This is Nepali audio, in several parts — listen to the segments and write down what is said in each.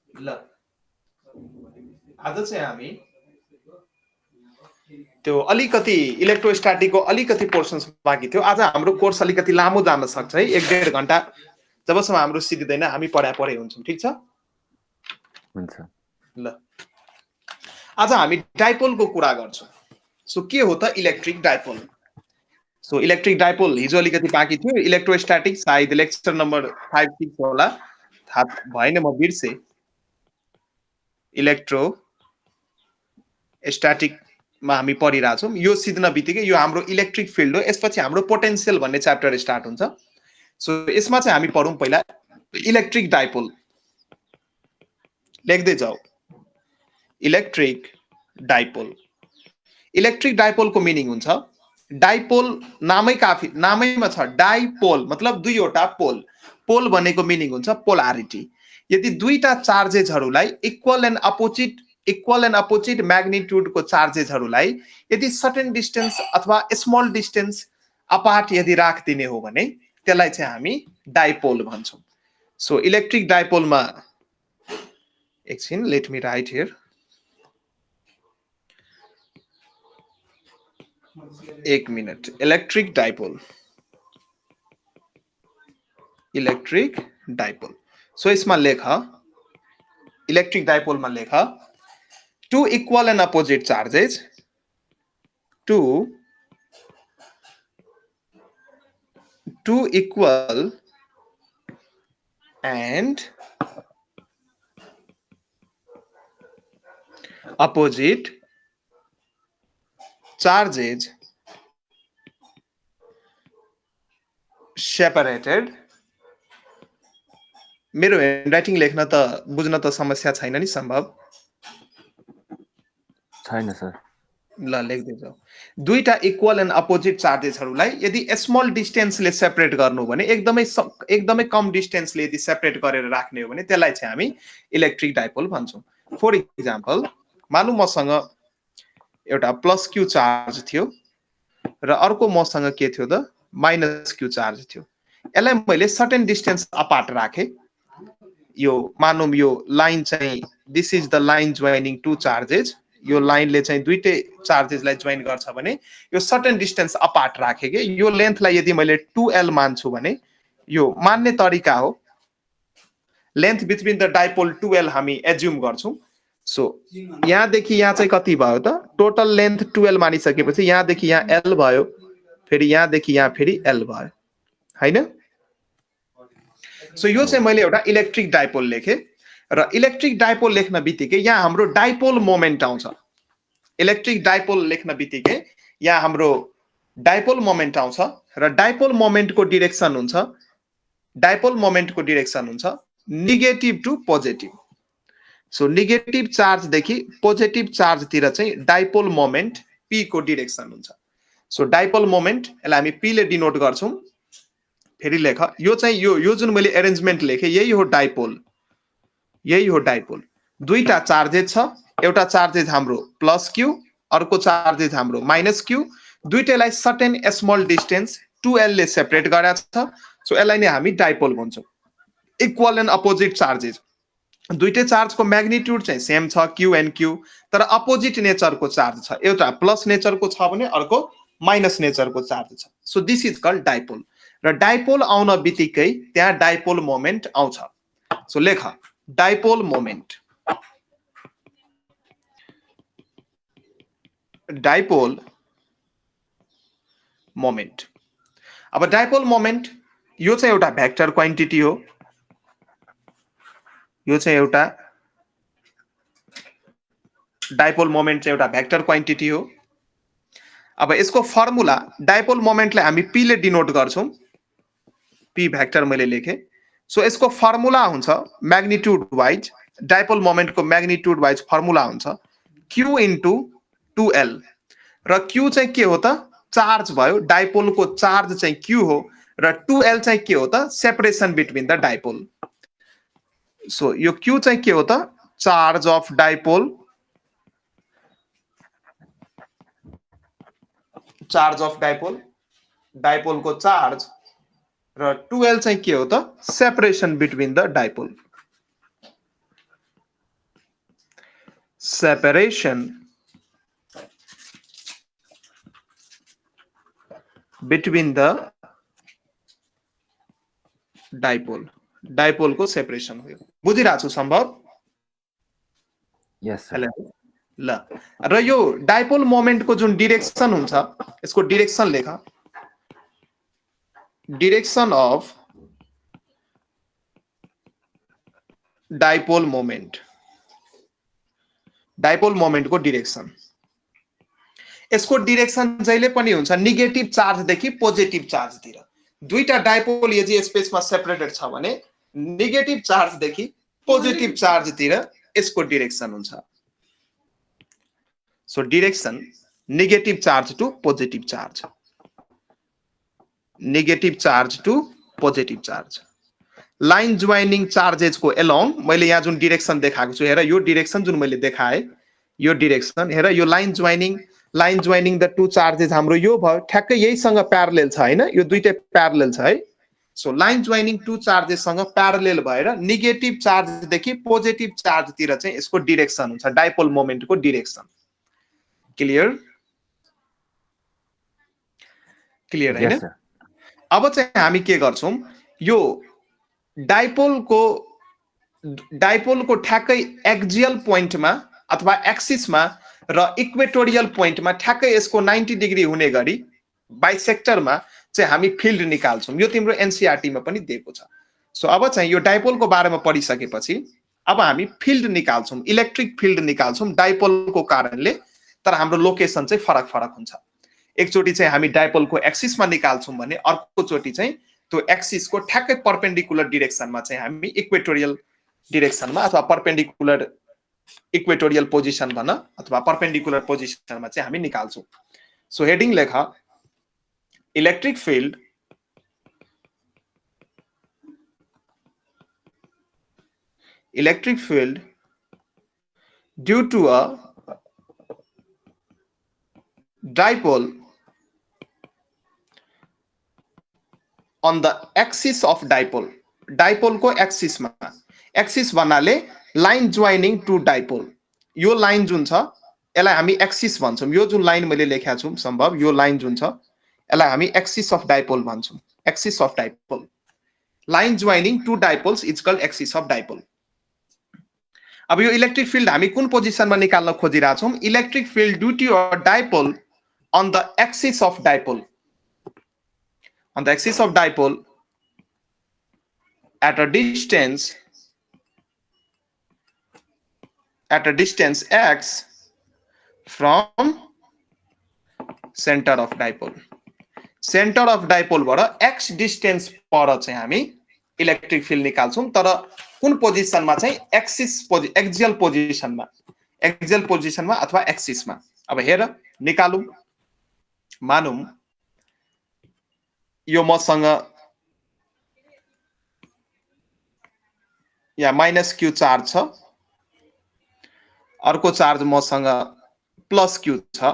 ल आज चाहिँ हामी त्यो अलिकति इलेक्ट्रोस्ट्याटिकको अलिकति पोर्सन्स बाँकी थियो। आज हाम्रो कोर्स अलिकति लामो जान सक्छ है, 1.5 घण्टा जबसम्म हाम्रो सिक्दैन हामी पढाइ हुन्छौँ। ठिक छ? हुन्छ। ल आज हामी डाइपोलको कुरा गर्छौँ। सो के हो त electric dipole? So electric dipole हिजो अलिकति बाँकी थियो। इलेक्ट्रोस्ट्याटिक सायद लेक्चर नम्बर 5-6 होला, थाहा भएन, म बिर्से। इलेक्ट्रो स्ट्याटिकमा हामी पढिरहेछौँ। यो सिद्न बित्तिकै यो हाम्रो इलेक्ट्रिक फिल्ड हो। यसपछि हाम्रो पोटेन्सियल भन्ने च्याप्टर स्टार्ट हुन्छ। सो यसमा चाहिँ हामी पढौँ पहिला इलेक्ट्रिक डाइपोल। लेख्दै जाऊ, इलेक्ट्रिक डाइपोल। इलेक्ट्रिक डाइपोलको मिनिङ हुन्छ डाइपोल नामै काफी, नामैमा छ डाइपोल मतलब दुईवटा पोल। पोल भनेको मिनिङ हुन्छ पोलारिटी। यदि दुईटा चार्जेसहरूलाई इक्वल एन्ड अपोजिट म्याग्निट्युडको चार्जेसहरूलाई यदि सर्टेन डिस्टेन्स अथवा स्मल डिस्टेन्स अपार्ट यदि राखिदिने हो भने त्यसलाई चाहिँ हामी डाइपोल भन्छौँ। सो इलेक्ट्रिक डाइपोलमा एकछिन, लेट मी राइट हियर। एक मिनट। Electric dipole, electric dipole. So इसमें लेखा इलेक्ट्रिक डाइपोल में लेखा two equal and opposite charges, two equal and opposite charges separated. मेरो ह्यान्डराइटिङ लेख्न त बुझ्न त समस्या छैन नि? सम्भव छैन सर। ल लेख्दै जाऊ। दुईटा इक्वल एन्ड अपोजिट चार्जेसहरूलाई यदि स्मल डिस्टेन्सले सेपरेट गर्नु भने, एकदमै कम डिस्टेन्सले यदि सेपरेट गरेर राख्ने हो भने त्यसलाई चाहिँ हामी इलेक्ट्रिक डाइपोल भन्छौँ। फर इक्जाम्पल, मानौँ मसँग एउटा प्लस क्यू चार्ज थियो र अर्को मसँग के थियो त माइनस क्यू चार्ज थियो। यसलाई मैले सर्टेन डिस्टेन्स अपार्ट राखेँ। यो मानौँ यो लाइन चाहिँ this is the line joining two charges. यो लाइनले चाहिँ दुईटै चार्जेसलाई जोइन गर्छ भने यो सर्टेन डिस्टेन्स अपार्ट राखेँ कि यो लेन्थलाई यदि मैले 2L मान्छु भने यो मान्ने तरिका हो। Length between the dipole 2L हामी एज्युम गर्छौँ। सो यहाँदेखि यहाँ चाहिँ कति भयो त? टोटल लेन्थ 2L मानिसकेपछि यहाँदेखि यहाँ L भयो, फेरि यहाँदेखि यहाँ फेरि L भयो, हैन? सो यो चाहिँ मैले एउटा इलेक्ट्रिक डाइपोल लेखेँ र इलेक्ट्रिक डाइपोल लेख्न बित्तिकै यहाँ हाम्रो डाइपोल मोमेन्ट आउँछ। इलेक्ट्रिक डाइपोल लेख्न बित्तिकै यहाँ हाम्रो डाइपोल मोमेन्ट आउँछ र डाइपोल मोमेन्टको डिरेक्सन हुन्छ, negative to positive. So negative चार्जदेखि पोजिटिभ चार्जतिर चाहिँ डाइपोल मोमेन्ट पी को डिरेक्सन हुन्छ। सो डाइपोल मोमेन्ट, यसलाई हामी पी ले डिनोट गर्छौँ। फेरि लेख, यो चाहिँ यो जुन मैले एरेन्जमेन्ट लेखेँ यही हो डाइपोल, यही हो डाइपोल। दुईटा चार्जेस छ, एउटा चार्जेस हाम्रो प्लस क्यू, अर्को चार्जेस हाम्रो माइनस क्यू। दुईटैलाई सर्टेन स्मल डिस्टेन्स 2L ले सेपरेट गरेको छ। सो यसलाई नै हामी डाइपोल भन्छौँ। इक्वल एन्ड अपोजिट चार्जेस, दुईटै चार्जको म्याग्निट्युड चाहिँ सेम छ, क्यू एन्ड क्यू, तर अपोजिट नेचरको चार्ज छ। एउटा प्लस नेचरको छ भने अर्को माइनस नेचरको चार्ज छ। So this is called dipole. र डाइपोल आउन बित्तिकै त्यहाँ डाइपोल मोमेन्ट आउँछ। सो लेख डाइपोल मोमेन्ट, डाइपोल मोमेन्ट। अब डाइपोल मोमेन्ट यो चाहिँ एउटा भेक्टर क्वान्टिटी हो, यो चाहिँ एउटा डाइपोल मोमेन्ट चाहिँ एउटा भेक्टर क्वान्टिटी हो। अब यसको फर्मुला, डाइपोल मोमेन्टलाई हामी पी ले डिनोट गर्छौँ, पी भेक्टर मैले लेखेँ। सो यसको फर्मुला हुन्छ म्याग्निट्युड वाइज, डाइपोल मोमेन्टको म्याग्निट्युड वाइज फर्मुला हुन्छ क्यू इन्टु 2L। र क्यू चाहिँ के हो त? चार्ज भयो, डाइपोलको चार्ज चाहिँ क्यू हो, र 2L चाहिँ के हो त? Separation between the dipole. So यो क्यू चाहिँ के हो त? Charge of dipole, charge of dipole, डाइपोलको चार्ज, र 2L चाहिँ के हो त? Separation between the dipole. separation between the dipole को सेपरेसन हो। बुझिरहेको छु सम्भव? यस सर। हेलो ल, र यो डाइपोल मोमेन्टको जुन डिरेक्सन हुन्छ यसको डिरेक्सन लेख। Direction of dipole moment, dipole मोमेन्टको डिरेक्सन, यसको डिरेक्सन जहिले पनि हुन्छ नेगेटिभ चार्ज देखि पोजिटिभ चार्जतिर। दुईटा डाइपोल यदि स्पेसमा सेपरेटेड छ भने नेगेटिभ चार्ज देखि पोजिटिभ चार्जतिर यसको डिरेक्सन हुन्छ। So direction negative charge to positive charge, negative charge to positive charge. Line joining चार्जेसको एलोङ मैले यहाँ जुन डिरेक्सन देखाएको छु, हेर यो डिरेक्सन जुन मैले देखाएँ, यो डिरेक्सन हेर, यो line joining the two charges हाम्रो यो भयो, ठ्याक्कै यहीसँग प्यारलेल छ हैन, यो दुईटै प्यारलेल छ है। सो लाइन जोइनिङ टु चार्जेससँग प्यारलेल भएर नेगेटिभ चार्जदेखि पोजिटिभ चार्जतिर चाहिँ यसको डिरेक्सन हुन्छ, डाइपोल मोमेन्टको डिरेक्सन। क्लियर? क्लियर हैन? अब चाहिँ हामी के गर्छौं, यो डाइपोलको ठ्याक्कै एक्जियल पोइन्टमा अथवा एक्सिसमा र इक्वेटोरियल पोइन्टमा ठ्याक्कै यसको 90 डिग्री हुने गरी बाइसेक्टरमा चाहिँ हामी फिल्ड निकाल्छौं। यो तिम्रो एनसीईआरटी मा पनि दिएको छ। सो अब चाहिँ यो डाइपोलको बारेमा पढिसकेपछि अब हामी फिल्ड निकाल्छौं, इलेक्ट्रिक फिल्ड निकाल्छौं डाइपोलको कारणले, तर हाम्रो लोकेसन चाहिँ फरक फरक हुन्छ। एकचोटी चाहिँ हामी डाइपोलको एक्सिसमा निकाल्छौं भने अर्को चोटी चाहिँ त्यो एक्सिसको ठ्याक्कै परपेन्डिकुलर डिरेक्सनमा चाहिँ हामी इक्वेटोरियल डिरेक्सनमा अथवा परपेन्डिकुलर इक्वेटोरियल पोजिसन भन अथवा परपेन्डिकुलर पोजिसनमा चाहिँ हामी निकाल्छौं। सो हेडिङ लेख, electric field due to a dipole on the axis of dipole, dipole को एक्सिस में, एक्सिस भन्नाले लाइन जोइनिङ टु डाइपोल, यो लाइन जुन छ यसलाई हामी एक्सिस भन्छौं। यो जुन लाइन मैले लेखेको छु सम्भव, यो लाइन जुन छ यसलाई हामी एक्सिस अफ डाइपोल भन्छौं, axis of dipole. Line joining to dipoles is called axis of dipole. अब यो इलेक्ट्रिक फिल्ड हामी कुन पोजिसनमा निकाल्न खोजिरहेका छौं, electric field due to a dipole on the axis of dipole, on the axis of dipole at a distance x from center of dipole, center of dipole बाट x distance पर चाहिँ हामी इलेक्ट्रिक फिल्ड निकाल्छौं, तर कुन पोजिसनमा चाहिँ एक्सियल पोजिसनमा अथवा एक्सिसमा। अब हेर निकालौं, मानौं यो मसँग या माइनस क्यू चार्ज छ, अर्को चार्ज मसँग प्लस क्यू छ,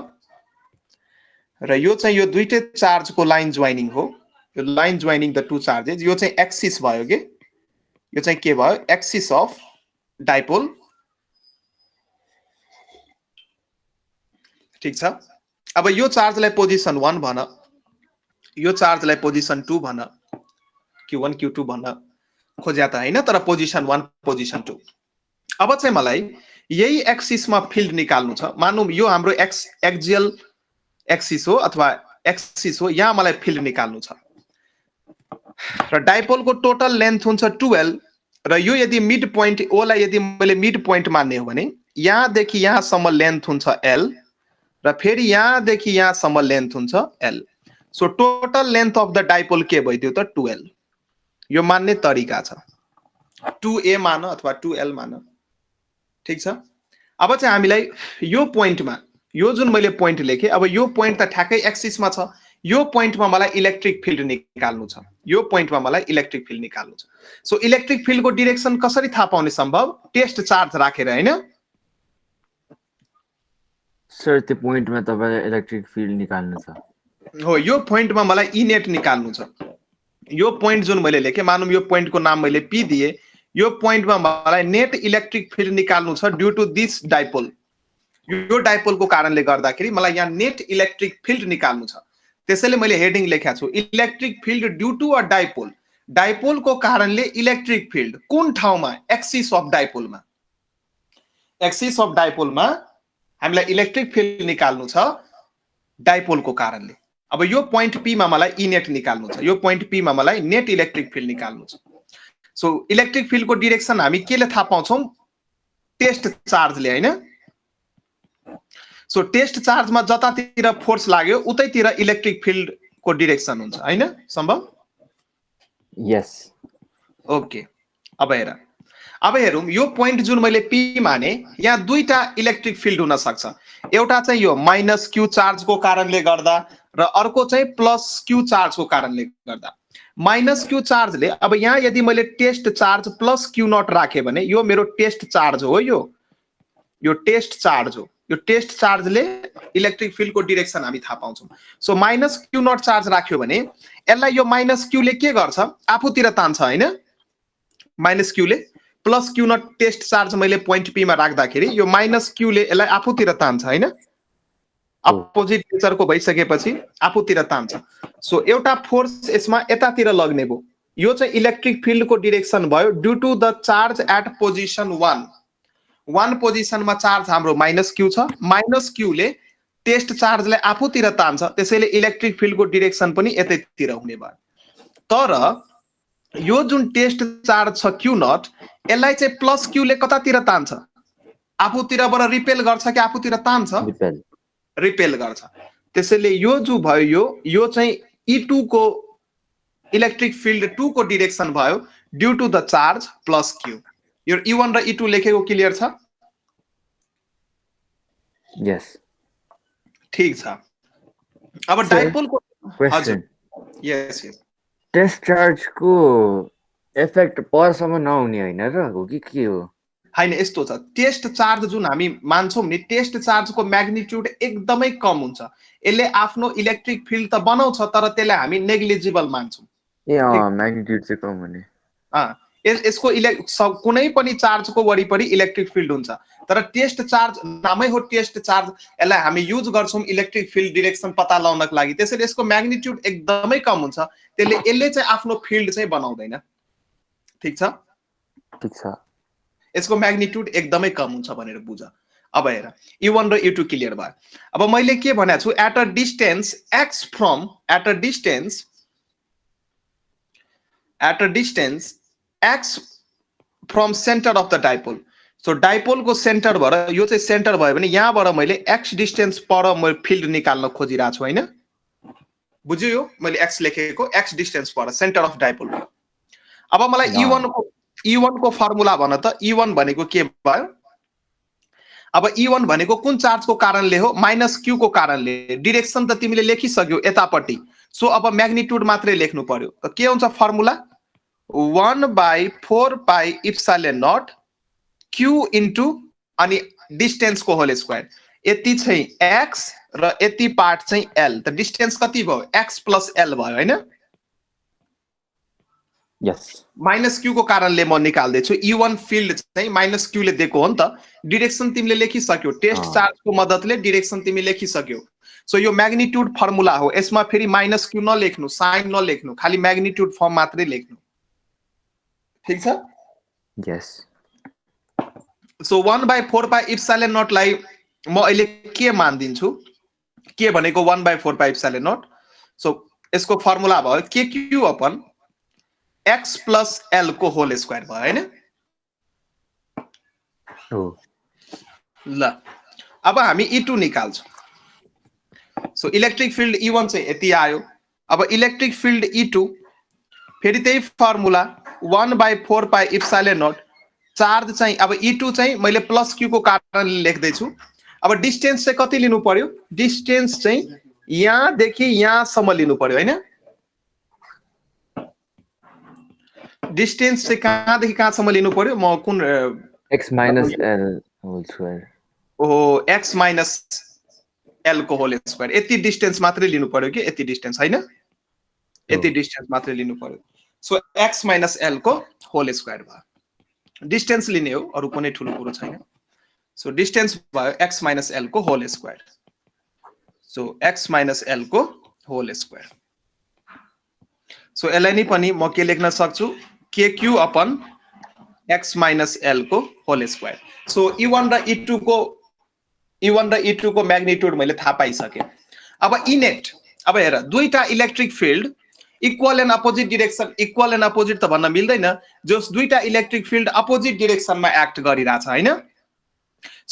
र यो चाहिँ यो दुईटै चार्जको लाइन जोइनिङ हो। यो line joining the two charges, यो चाहिँ एक्सिस भयो के, यो चाहिँ के भयो, एक्सिस अफ डाइपोल। ठीक छ। अब यो चार्जलाई पोजिसन 1 भन, यो चार्जलाई पोजिसन 2 भन, Q1 Q2 भन खोज्या त हैन, तर पोजिसन 1 पोजिसन 2। अब चाहिँ मलाई यही एक्सिसमा फिल्ड निकाल्नु छ। मानौं यो हाम्रो एक्सियल एक्सिस हो अथवा एक्सिस हो, यहाँ मलाई फिल्ड निकाल्नु छ र डाइपोलको टोटल लेन्थ हुन्छ 12 र यो यदि मिड पोइन्ट ओ लाई यदि मैले मिड पोइन्ट मान्ने हो भने यहाँदेखि यहाँसम्म लेन्थ हुन्छ L र फेरि यहाँदेखि यहाँसम्म लेन्थ हुन्छ L। So total length of the dipole के भइदियो त 12। यो मान्ने तरिका छ, 2A मान अथवा 2L मान। ठीक छ। अब चाहिँ हामीलाई यो पोइन्टमा, यो जुन मैले पोइन्ट लेखे, अब यो पोइन्ट त ठ्याक्कै एक्सिसमा छ, यो पोइन्टमा मलाई इलेक्ट्रिक फिल्ड निकाल्नु छ, यो पोइन्टमा मलाई इलेक्ट्रिक फिल्ड निकाल्नु छ। सो इलेक्ट्रिक फिल्डको डिरेक्सन कसरी थाहा पाउने सम्भव, टेस्ट चार्ज राखेर हैन सर, त्यो पोइन्टमा तपाईलाई इलेक्ट्रिक फिल्ड निकाल्नु छ हो। यो पोइन्टमा मलाई ई नेट निकाल्नु छ। यो पोइन्ट जुन मैले लेखे, मानौं यो पोइन्टको नाम मैले P दिए, यो पोइन्टमा मलाई नेट इलेक्ट्रिक फिल्ड निकाल्नु छ ड्यू टु दिस डाइपोल। यो डाइपोलको कारणले गर्दाखेरि मलाई यहाँ नेट इलेक्ट्रिक फिल्ड निकाल्नु छ। त्यसैले मैले हेडिङ लेखेको छु electric field due to a dipole. डाइपोलको कारणले इलेक्ट्रिक फिल्ड कुन ठाउँमा? एक्सिस अफ डाइपोलमा। एक्सिस अफ डाइपोलमा हामीलाई इलेक्ट्रिक फिल्ड निकाल्नु छ डाइपोलको कारणले। अब यो पोइन्ट पी मा मलाई ई नेट निकाल्नु छ। यो पोइन्ट पी मा मलाई नेट इलेक्ट्रिक फिल्ड निकाल्नु छ। सो इलेक्ट्रिक फिल्डको डिरेक्सन हामी केले थाहा पाउँछौँ? टेस्ट चार्जले, हैन? सो टेस्ट चार्जमा जतातिर फोर्स लाग्यो उतैतिर इलेक्ट्रिक फिल्डको डिरेक्सन हुन्छ, हैन? सम्भव? यस। ओके, अब हेरौँ यो पोइन्ट जुन मैले पी माने यहाँ दुईटा इलेक्ट्रिक फिल्ड हुन सक्छ। एउटा चाहिँ यो माइनस क्यू चार्जको कारणले गर्दा र अर्को चाहिँ प्लस क्यू चार्जको कारणले गर्दा। माइनस क्यू चार्जले अब यहाँ यदि मैले test charge plus Q naught राखेँ भने यो मेरो टेस्ट चार्ज हो। यो टेस्ट चार्ज हो। यो टेस्ट चार्जले इलेक्ट्रिक फिल्डको डिरेक्सन हामी थाहा पाउँछौँ। So minus q naught charge राख्यो भने यसलाई यो माइनस क्यूले के गर्छ? आफूतिर तान्छ, हैन? माइनस क्यूले plus Q not test charge मैले पोइन्ट पी मा राख्दाखेरि यो माइनस क्यूले यसलाई आफूतिर तान्छ, हैन? अपोजिट नेचरको भइसकेपछि आफूतिर तान्छ। सो एउटा फोर्स यसमा यतातिर लग्ने भयो। यो चाहिँ इलेक्ट्रिक फिल्डको डिरेक्सन भयो due to the charge at position 1। 1 पोजिसनमा चार्ज हाम्रो माइनस क्यू छ। माइनस क्यूले टेस्ट चार्जलाई आफूतिर तान्छ, त्यसैले इलेक्ट्रिक फिल्डको डिरेक्सन पनि यतैतिर हुने भयो। तर यो जुन टेस्ट चार्ज छ क्यू नट यसलाई चाहिँ प्लस क्यूले कतातिर तान्छ? आफूतिरबाट रिपेल गर्छ कि आफूतिर तान्छ? रिपेल गर्छ। त्यसैले यो जो भयो यो चाहिँ E2 को इलेक्ट्रिक फिल्ड 2 को डिरेक्सन भयो due to the charge plus q. यो E1 र E2 लेखेको क्लियर छ? यस, ठीक छ। अब डाइपोलको क्वेशन। यस। टेस्ट चार्जको इफेक्ट परसम्म नहुने हैन र हो कि के हो? हैन, यस्तो छ। टेस्ट चार्ज जुन हामी मान्छौँ नि टेस्ट चार्जको म्याग्निट्युड एकदमै कम हुन्छ। यसले आफ्नो इलेक्ट्रिक फिल्ड त बनाउँछ तर त्यसलाई हामी नेग्लिजिबल मान्छौँ। म्याग्निट्युड चाहिँ कम हुने। यसको कुनै पनि चार्जको वरिपरि इलेक्ट्रिक फिल्ड हुन्छ तर टेस्ट चार्ज नामै हो टेस्ट चार्ज। यसलाई हामी युज गर्छौँ इलेक्ट्रिक फिल्ड डिरेक्सन पत्ता लगाउनको लागि। त्यसैले यसको म्याग्निट्युड एकदमै कम हुन्छ। त्यसले यसले चाहिँ आफ्नो फिल्ड चाहिँ बनाउँदैन। ठीक छ? ठीक छ। यसको म्याग्निट्युड एकदमै कम हुन्छ भनेर बुझ। अब हेर E1 र E2 क्लियर भयो। अब मैले के भनेको छु at a distance x from x from centre of the dipole. So डाइपोलको सेन्टर भएर यो चाहिँ सेन्टर भयो भने यहाँबाट मैले x डिस्टेन्स पर मैले फिल्ड निकाल्न खोजिरहेको छु, हैन? बुझ्यो? यो मैले x लेखेको x distance per centre of dipole. अब मलाई E1 को फर्मुला भन त। E1 भनेको के भयो? अब E1 भनेको कुन चार्जको कारणले हो? माइनस क्यू को कारणले। डिरेक्सन त तिमीले लेखिसक्यौ यतापट्टि। सो अब म्याग्निट्युड मात्रै लेख्नु पर्यो। त के हुन्छ formula? 1/4 pi epsilon naught q into अनि डिस्टेन्स को होल स्क्वायर। यति चाहिँ x र यति पार्ट चाहिँ l। त डिस्टेन्स कति भयो? x प्लस l भयो, हैन? यस। माइनस क्यू को कारणले म निकाल्दैछु। E1 फिल्ड चाहिँ माइनस क्यू ले दिएको हो नि त। डिरेक्सन तिमीले लेखिसक्यौ। टेस्ट चार्जको मद्दतले डिरेक्सन तिमी लेखिसक्यौ। सो यो म्याग्निट्युड फर्मुला हो। यसमा फेरि माइनस क्यू नलेख्नु, साइन नलेख्नु, खाली म्याग्निट्युड फर्म मात्रै लेख्नु। ठीक छ? यस। सो 1/4 पाई इप्सिलोन नटलाई म अहिले के मान्दिन्छु? के भनेको 1/4 पाई इप्सिलोन नट। सो यसको फर्मुला भयो KQ upon x plus l को होल स्क्वायर भयो, हैन? ल अब हामी E2 निकाल्छौँ। सो इलेक्ट्रिक फिल्ड E1 चाहिँ यति आयो। अब इलेक्ट्रिक फिल्ड E2 फेरि त्यही formula 1/4 pi epsilon naught. Charge चाहिँ अब E2 चाहिँ मैले प्लस क्यू को कारणले लेख्दैछु। अब डिस्टेन्स चाहिँ कति लिनु पर्यो? डिस्टेन्स चाहिँ यहाँदेखि यहाँसम्म लिनु पर्यो, हैन? डिस्टेन्स चाहिँ कहाँदेखि कहाँसम्म लिनु पर्यो? म कुन x minus l whole square. ओहो, x माइनस l को होल स्क्वायर। यति डिस्टेन्स मात्रै लिनु पर्यो कि यति डिस्टेन्स, हैन? यति डिस्टेन्स मात्रै लिनु पर्यो। सो x माइनस l को होल स्क्वायर भयो। डिस्टेन्स लिने हो, अरु कुनै ठुलो कुरो छैन। सो डिस्टेन्स भयो x माइनस l को whole square so x minus l को होल स्क्वायर सो यसलाई नि पनि म के लेख्न सक्छु kq upon x minus l को होल स्क्वायर सो e1 र e2 को म्याग्निट्युड मैले थाहा पाइसके अब इनेट अब हेर दुईटा electric field equal and opposite direction equal and opposite त भन्न मिल्दैन जस दुईटा इलेक्ट्रिक फिल्ड अपोजिट डिरेक्सनमा एक्ट गरिरहेछ हैन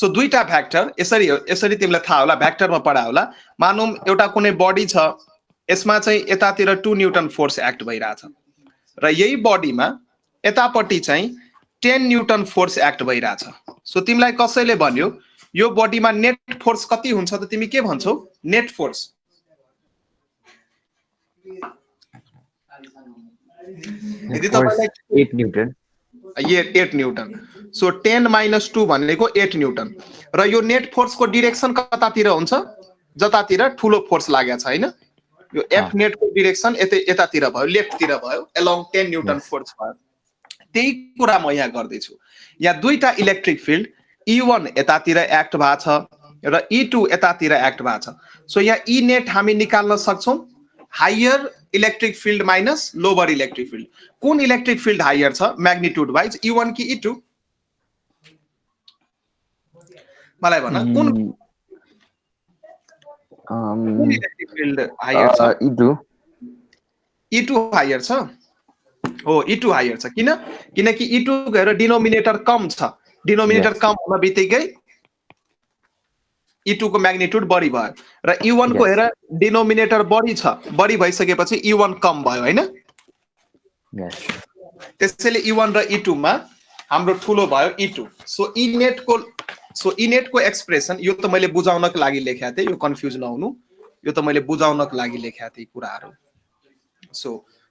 सो दुईटा भ्याक्टर यसरी तिमीलाई थाहा होला भ्याक्टरमा पढा होला मानौं एउटा कुनै बडी छ यसमा चाहिँ यतातिर 2 न्यूटन फोर्स एक्ट भइरहेछ र यही बडीमा यतापट्टि चाहिँ 10 न्यूटन फोर्स एक्ट भइरहेछ सो तिमीलाई कसैले भन्यो यो बडीमा नेट फोर्स कति हुन्छ त तिमी के भन्छौ नेट फोर्स यदि तपाईलाई 8 न्यूटन ये 8 न्यूटन सो 10 - 2 भनेको 8 न्यूटन र यो नेट फोर्स को डाइरेक्सन कतातिर हुन्छ जतातिर ठुलो फोर्स लागेको छ हैन यो एफ नेट को डाइरेक्सन यतातिर भयो लेफ्टतिर भयो अलोङ 10 न्यूटन फोर्स भयो त्यही कुरा म यहाँ गर्दै छु यहाँ दुईटा इलेक्ट्रिक फिल्ड E1 यतातिर एक्ट भएको छ र E2 यतातिर एक्ट भएको छ सो यहाँ E नेट हामी निकाल्न सक्छौं higher electric field minus lower electric field कुन इलेक्ट्रिक फिल्ड हायर छ म्याग्निट्युड वाइज E1 कि E2 मलाई भन कुन इलेक्ट्रिक फिल्ड हायर छ E2 हायर छ हो E2 हायर छ किनकि E2 को हेर डिनोमिनेटर कम छ डिनोमिनेटर कम हुन बित्तिकै E2 को म्याग्निट्युड बढी भयो र E1 को हेर डिनोमिनेटर बढी छ बढी भइसकेपछि E1 कम भयो हैन त्यसैले E1 र E2 मा हाम्रो ठुलो भयो E2 सो इनेट को एक्सप्रेसन यो त मैले बुझाउनको लागि लेखेको थिए यो कन्फ्युज नहुनु यो त मैले बुझाउनको लागि लेखेको थिए कुराहरु सो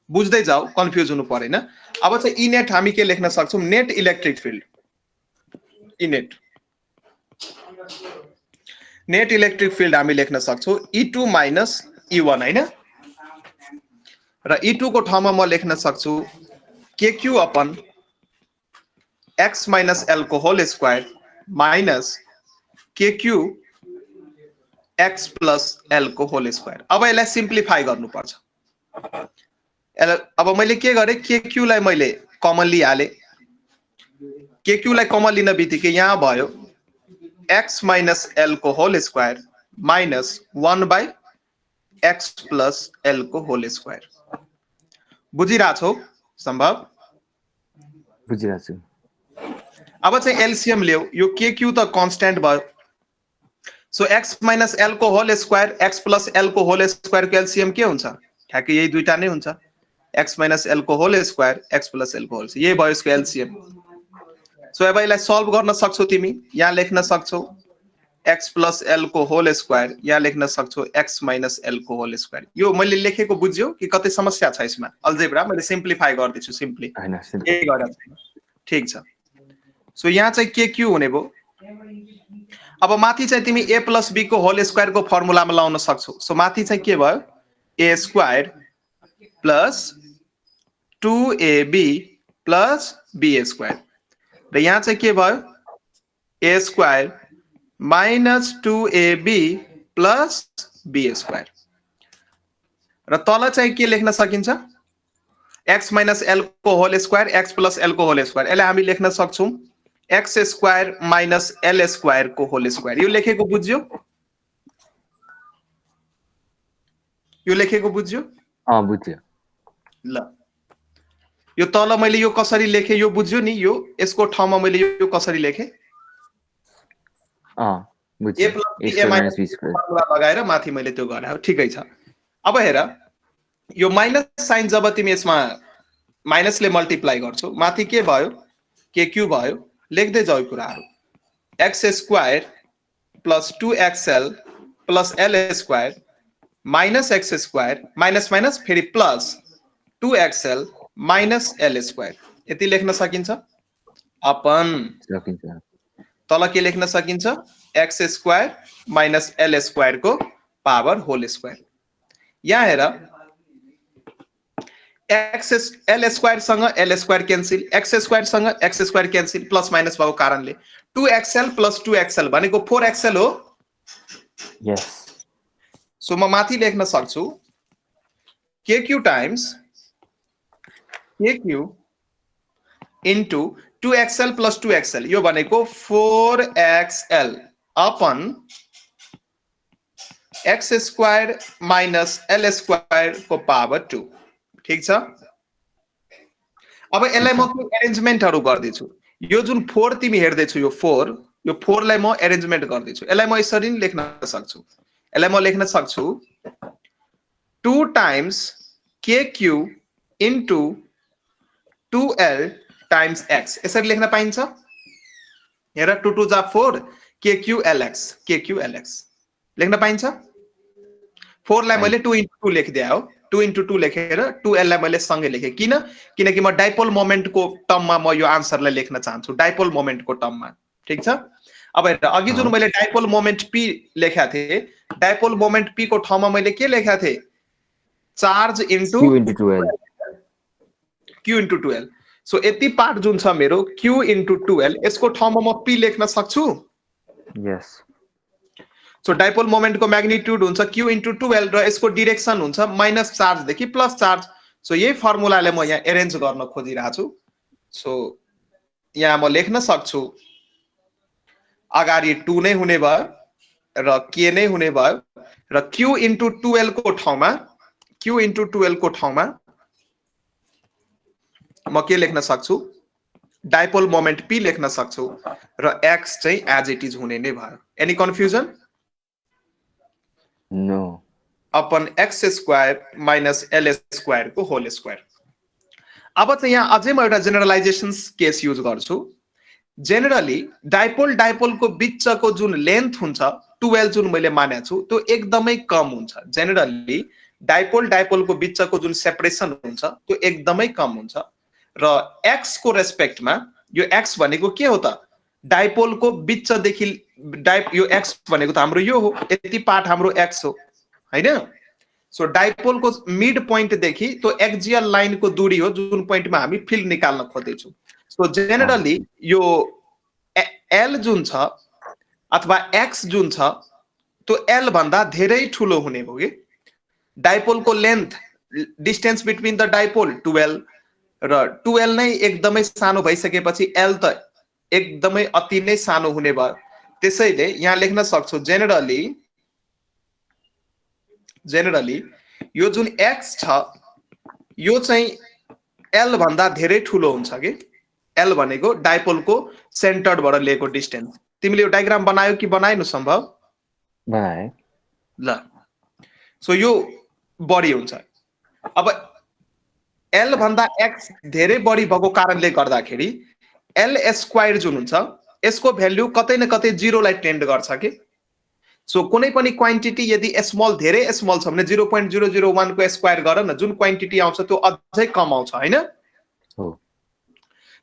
बुझ्दै जाऊ कन्फ्युज हुनु परेन अब चाहिँ इनेट हामी के लेख्न सक्छौं net electric field इनेट net electric field हामी लेख्न सक्छौं E2 माइनस E1 हैन र E2 को ठाउँमा म लेख्न सक्छु kq upon x minus l को whole square minus kq x plus l को होल स्क्वायर अब यसलाई सिम्प्लिफाई गर्नुपर्छ अब मैले के गरे kq लाई मैले कमन लिहाले kq लाई कमन लिन बित्तिकै यहाँ भयो x माइनस l को whole square minus 1/x plus l को होल स्क्वायर बुझिरा छौ सम्भव बुझिरा छु अब चाहिँ एलसीएम ल्याऊ यो kq त कांस्टेंट भयो सो x माइनस l को whole square x plus l को होल स्क्वायर को एलसीएम के हुन्छ ठ्याक्कै यही दुईटा नै हुन्छ x माइनस l को whole square x plus l को होल यही भयो यसको एलसीएम सो अब यसलाई सल्भ गर्न सक्छौ तिमी यहाँ लेख्न सक्छौ x प्लस l को होल स्क्वायर यहाँ लेख्न सक्छौ x माइनस l को होल स्क्वायर यो मैले लेखेको बुझ्यौ कि कतै समस्या छ यसमा अल्जेब्रा मैले सिम्प्लिफाई गर्दै छु सिम्पली यही गरेर ठीक छ सो यहाँ चाहिँ kq हुने भो अब माथि चाहिँ तिमी a प्लस b को होल स्क्वायर को फर्मुलामा लाउन सक्छौ सो माथि चाहिँ के भयो a square plus 2ab plus b square र यहाँ चाहिँ के भयो a square minus 2ab plus b square र तल चाहिँ के लेख्न सकिन्छ x माइनस l को whole square x plus l को होल स्क्वायर यसलाई हामी लेख्न सक्छौं x square minus l square को होल स्क्वायर यो लेखेको बुझ्यो बुझ्यो ल यो तल मैले यो कसरी लेखे यो बुझ्यो नि यो यसको ठाउँमा मैले यो कसरी लेखे बुझ्यो a plus b minus formula लगाएर माथि मैले त्यो गरे ठिकै छ अब हेर यो माइनस साइन जब तिमी यसमा माइनसले मल्टिप्लाई गर्छौ माथि के भयो kq भयो लेख्दै जाऊ कुराहरु x square plus 2xl plus l square minus x square minus minus फेरि plus 2xl minus l square यति लेख्न सकिन्छ अपन तल के लेख्न सकिन्छ x square minus l square को पावर होल स्क्वायर यहाँ हेर एल स्क्वायर सँग L square cancel, X square सँग X square cancel, plus minus भएको कारणले 2xl प्लस 2xl भनेको 4xl हो। यस सो म माथि लेख्न सक्छु kq times kq into 2xl plus 2xl, यो भनेको 4xl upon X square minus L square को पावर 2। ठीक छ। अब यसलाई म के एरेन्जमेन्टहरु गर्दैछु, यो जुन 4 तिमी हेर्दैछु, यो 4 लाई म एरेन्जमेन्ट गर्दैछु। यसलाई म यसरी नि लेख्न सक्छु, यसलाई म लेख्न सक्छु 2 times kq into 2l times x, यसरी लेख्न पाइन्छ। हेर 2 2 जा 4 kqlx, kqlx लेख्न पाइन्छ। 4 लाई मैले 2 into 2 लेखिदिए हो, 2 into 2 लेखेर 2l लाई मैले सँगै लेखेँ। किनकि म डाइपोल मोमेन्टको टर्ममा म यो आन्सरलाई लेख्न चाहन्छु, डाइपोल मोमेन्टको टर्ममा। ठीक छ। अब हेर अघि जुन मैले डाइपोल मोमेन्ट p लेखेका थिएँ, डाइपोल मोमेन्ट p को ठाउँमा मैले के लेखेका थिएँ, charge into q into 2l। So यति पार्ट जुन छ मेरो q इन्टु 2l, यसको ठाउँमा म p लेख्न सक्छु। यस सो डाइपोल मोमेन्टको म्याग्निट्युड हुन्छ q इन्टु 2l र यसको डिरेक्सन हुन्छ माइनस चार्ज देखि प्लस चार्ज। सो यही फर्मुलाले म यहाँ एरेन्ज गर्न खोजिरहेको छु। सो यहाँ म लेख्न सक्छु अगाडि 2 नै हुने भयो र k नै हुने भयो र q इन्टु 2l को ठाउँमा म के लेख्न सक्छु, डाइपोल मोमेन्ट p लेख्न सक्छु र x चाहिँ एज इट इज हुने नै भयो। Any confusion? No. Upon X square minus L square को होल स्क्वायर। अब चाहिँ यहाँ अझै म एउटा जेनरलाइजेसन केस युज गर्छु। जेनरली डाइपोलको बिचको जुन लेन्थ हुन्छ 12 जुन मैले मानेको छु त्यो एकदमै कम हुन्छ। जेनरली डाइपोलको बिचको जुन सेपरेसन हुन्छ त्यो एकदमै कम हुन्छ र एक्स को रेस्पेक्टमा यो एक्स भनेको के हो त, डाइपोलको बिचदेखि यो एक्स भनेको त हाम्रो यो हो, यति पार्ट हाम्रो एक्स हो हैन। सो डाइपोलको मिड पोइन्ट देखि त्यो एक्जियल लाइनको दूरी हो जुन पोइन्टमा हामी फिल्ड निकाल्न खोज्दैछौँ। सो जेनरली यो एल जुन छ अथवा एक्स जुन छ त्यो एल भन्दा धेरै ठुलो हुने हो कि। डाइपोलको length distance between the dipole 12 र 12 नै एकदमै सानो भइसकेपछि एल त एकदमै अति नै सानो हुने भयो। त्यसैले यहाँ लेख्न सक्छौ जेनरली यो जुन एक्स छ यो चाहिँ एल भन्दा धेरै ठुलो हुन्छ कि। एल भनेको डाइपोलको सेन्टरबाट लिएको डिस्टेन्स। तिमीले यो डायग्राम बनायो कि बनाएन सम्भव? बनाए। ल सो यो बढी हुन्छ। अब एल भन्दा एक्स धेरै बढी भएको कारणले गर्दाखेरि एल स्क्वायर जुन हुन्छ यसको भ्यालु कतै न कतै 0 लाई टेन्ड गर्छ कि। सो कुनै पनि क्वान्टिटी यदि स्मल धेरै स्मल छ भने 0.001 को स्क्वायर गर न, जुन क्वान्टिटी आउँछ त्यो अझै कम आउँछ हैन।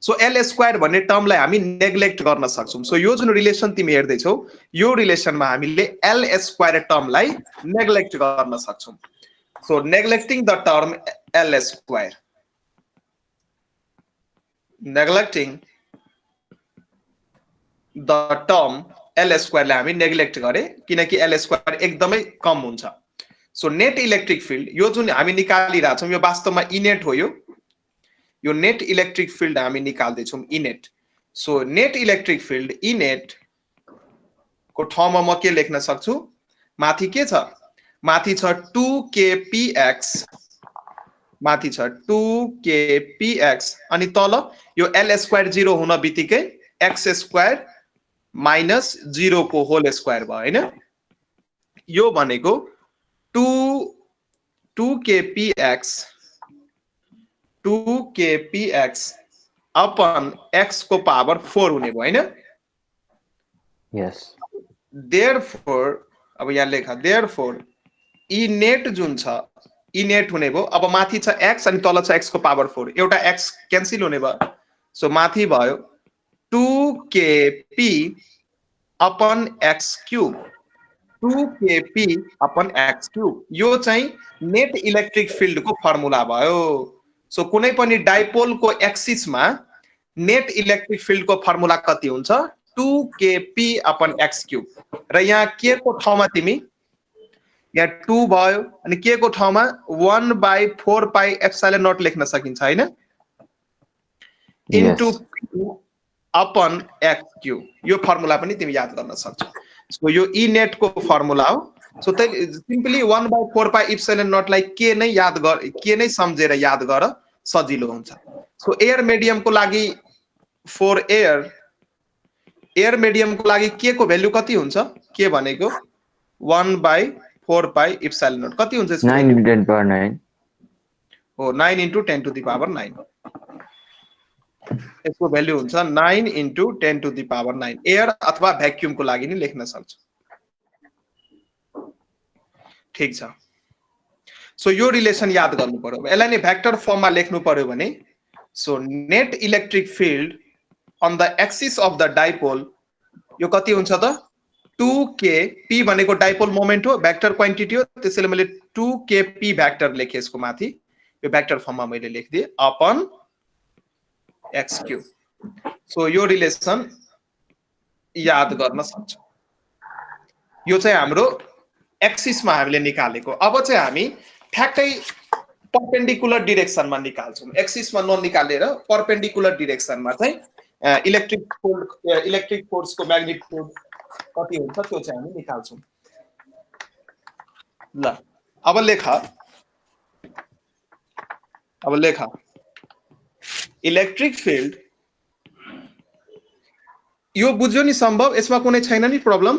सो एल स्क्वायर भन्ने टर्मलाई हामी नेग्लेक्ट गर्न सक्छौं। सो यो जुन रिलेसन तिमी हेर्दै छौ यो रिलेसनमा हामीले एल स्क्वायर टर्मलाई नेग्लेक्ट गर्न सक्छौं। So neglecting the term L square, neglecting the term L square लाई हामी नेग्लेक्ट गरे किनकि एल स्क्वायर एकदमै कम हुन्छ। सो नेट इलेक्ट्रिक फिल्ड यो जुन हामी निकालिरहेका छौं यो वास्तवमा इनेट हो। यो नेट इलेक्ट्रिक फिल्ड हामी निकाल्दै छौं इनेट। सो नेट इलेक्ट्रिक फिल्ड इनेट को ठाउँमा म के लेख्न सक्छु, माथि के छ, माथि छ 2kpx, माथि छ 2kpx अनि तल यो एल स्क्वायर 0 हुन बित्तिकै एक्स स्क्वायर माइनस 0 को होल स्क्वायर भयो हैन। यो भनेको 2kpx अपन x को पावर 4 हुने भयो हैन। यस देयरफोर अब यहाँ लेखा देयरफोर ई नेट जुन छ ई नेट हुने भयो। अब माथि छ x अनि तल छ x को पावर 4, एउटा x क्यान्सल हुने भयो। सो माथि भयो 2kp upon x cube, 2kp upon x cube. यो चाहिँ नेट इलेक्ट्रिक फिल्ड को फर्मुला भयो। सो कुनै पनि डाइपोलको एक्सिसमा नेट इलेक्ट्रिक फिल्डको फर्मुला कति हुन्छ 2kp/x³ र यहाँ k को ठाउँमा तिमी यहाँ 2 भयो अनि k को ठाउँमा 1/4πε0 लेख्न सकिन्छ हैन इन्टु p/x³ यो फर्मुला पनि तिमी याद गर्न सक्छौ सो यो e नेट को फर्मुला हो सो सिम्पली 1/4πε0 लाई के नै याद गर के नै सम्झेर याद गर सजिलो हुन्छ सो एयर मिडियम को लागि फर एयर मिडियम को लागि के को भ्यालु कति हुन्छ के भनेको 1/4πε0 कति हुन्छ 9 × 10⁹ हो 9 × 10⁹ यसको भ्यालु हुन्छ 9 × 10⁹ एयर अथवा भ्याक्युम को लागि नि लेख्न सक्छ ठीक छ सो यो रिलेसन याद गर्नु पर्यो यसलाई नि भेक्टर फर्ममा लेख्नु पर्यो भने so net electric field on the axis of the dipole यो कति हुन्छ त 2kp भनेको डाइपोल मोमेन्ट हो भेक्टर क्वान्टिटी हो त्यसैले मैले 2kp भेक्टर लेखे यसको माथि यो भेक्टर फर्ममा मैले लेख्दिए अपन x³ सो यो रिलेसन याद गर्न सक्छ यो चाहिँ हाम्रो एक्सिसमा हामीले निकालेको अब चाहिँ हामी ठ्याक्कै परपेन्डिकुलर डाइरेक्सनमा निकाल्छौं एक्सिसमा ननिकालेर परपेन्डिकुलर डाइरेक्सनमा चाहिँ इलेक्ट्रिक फोर्सको म्याग्निट्युड कति हुन्छ त्यो चाहिँ हामी निकाल्छौं ल अब लेख इलेक्ट्रिक फिल्ड यो बुझ्यो नि सम्भव यसमा कुनै छैन नि प्रब्लम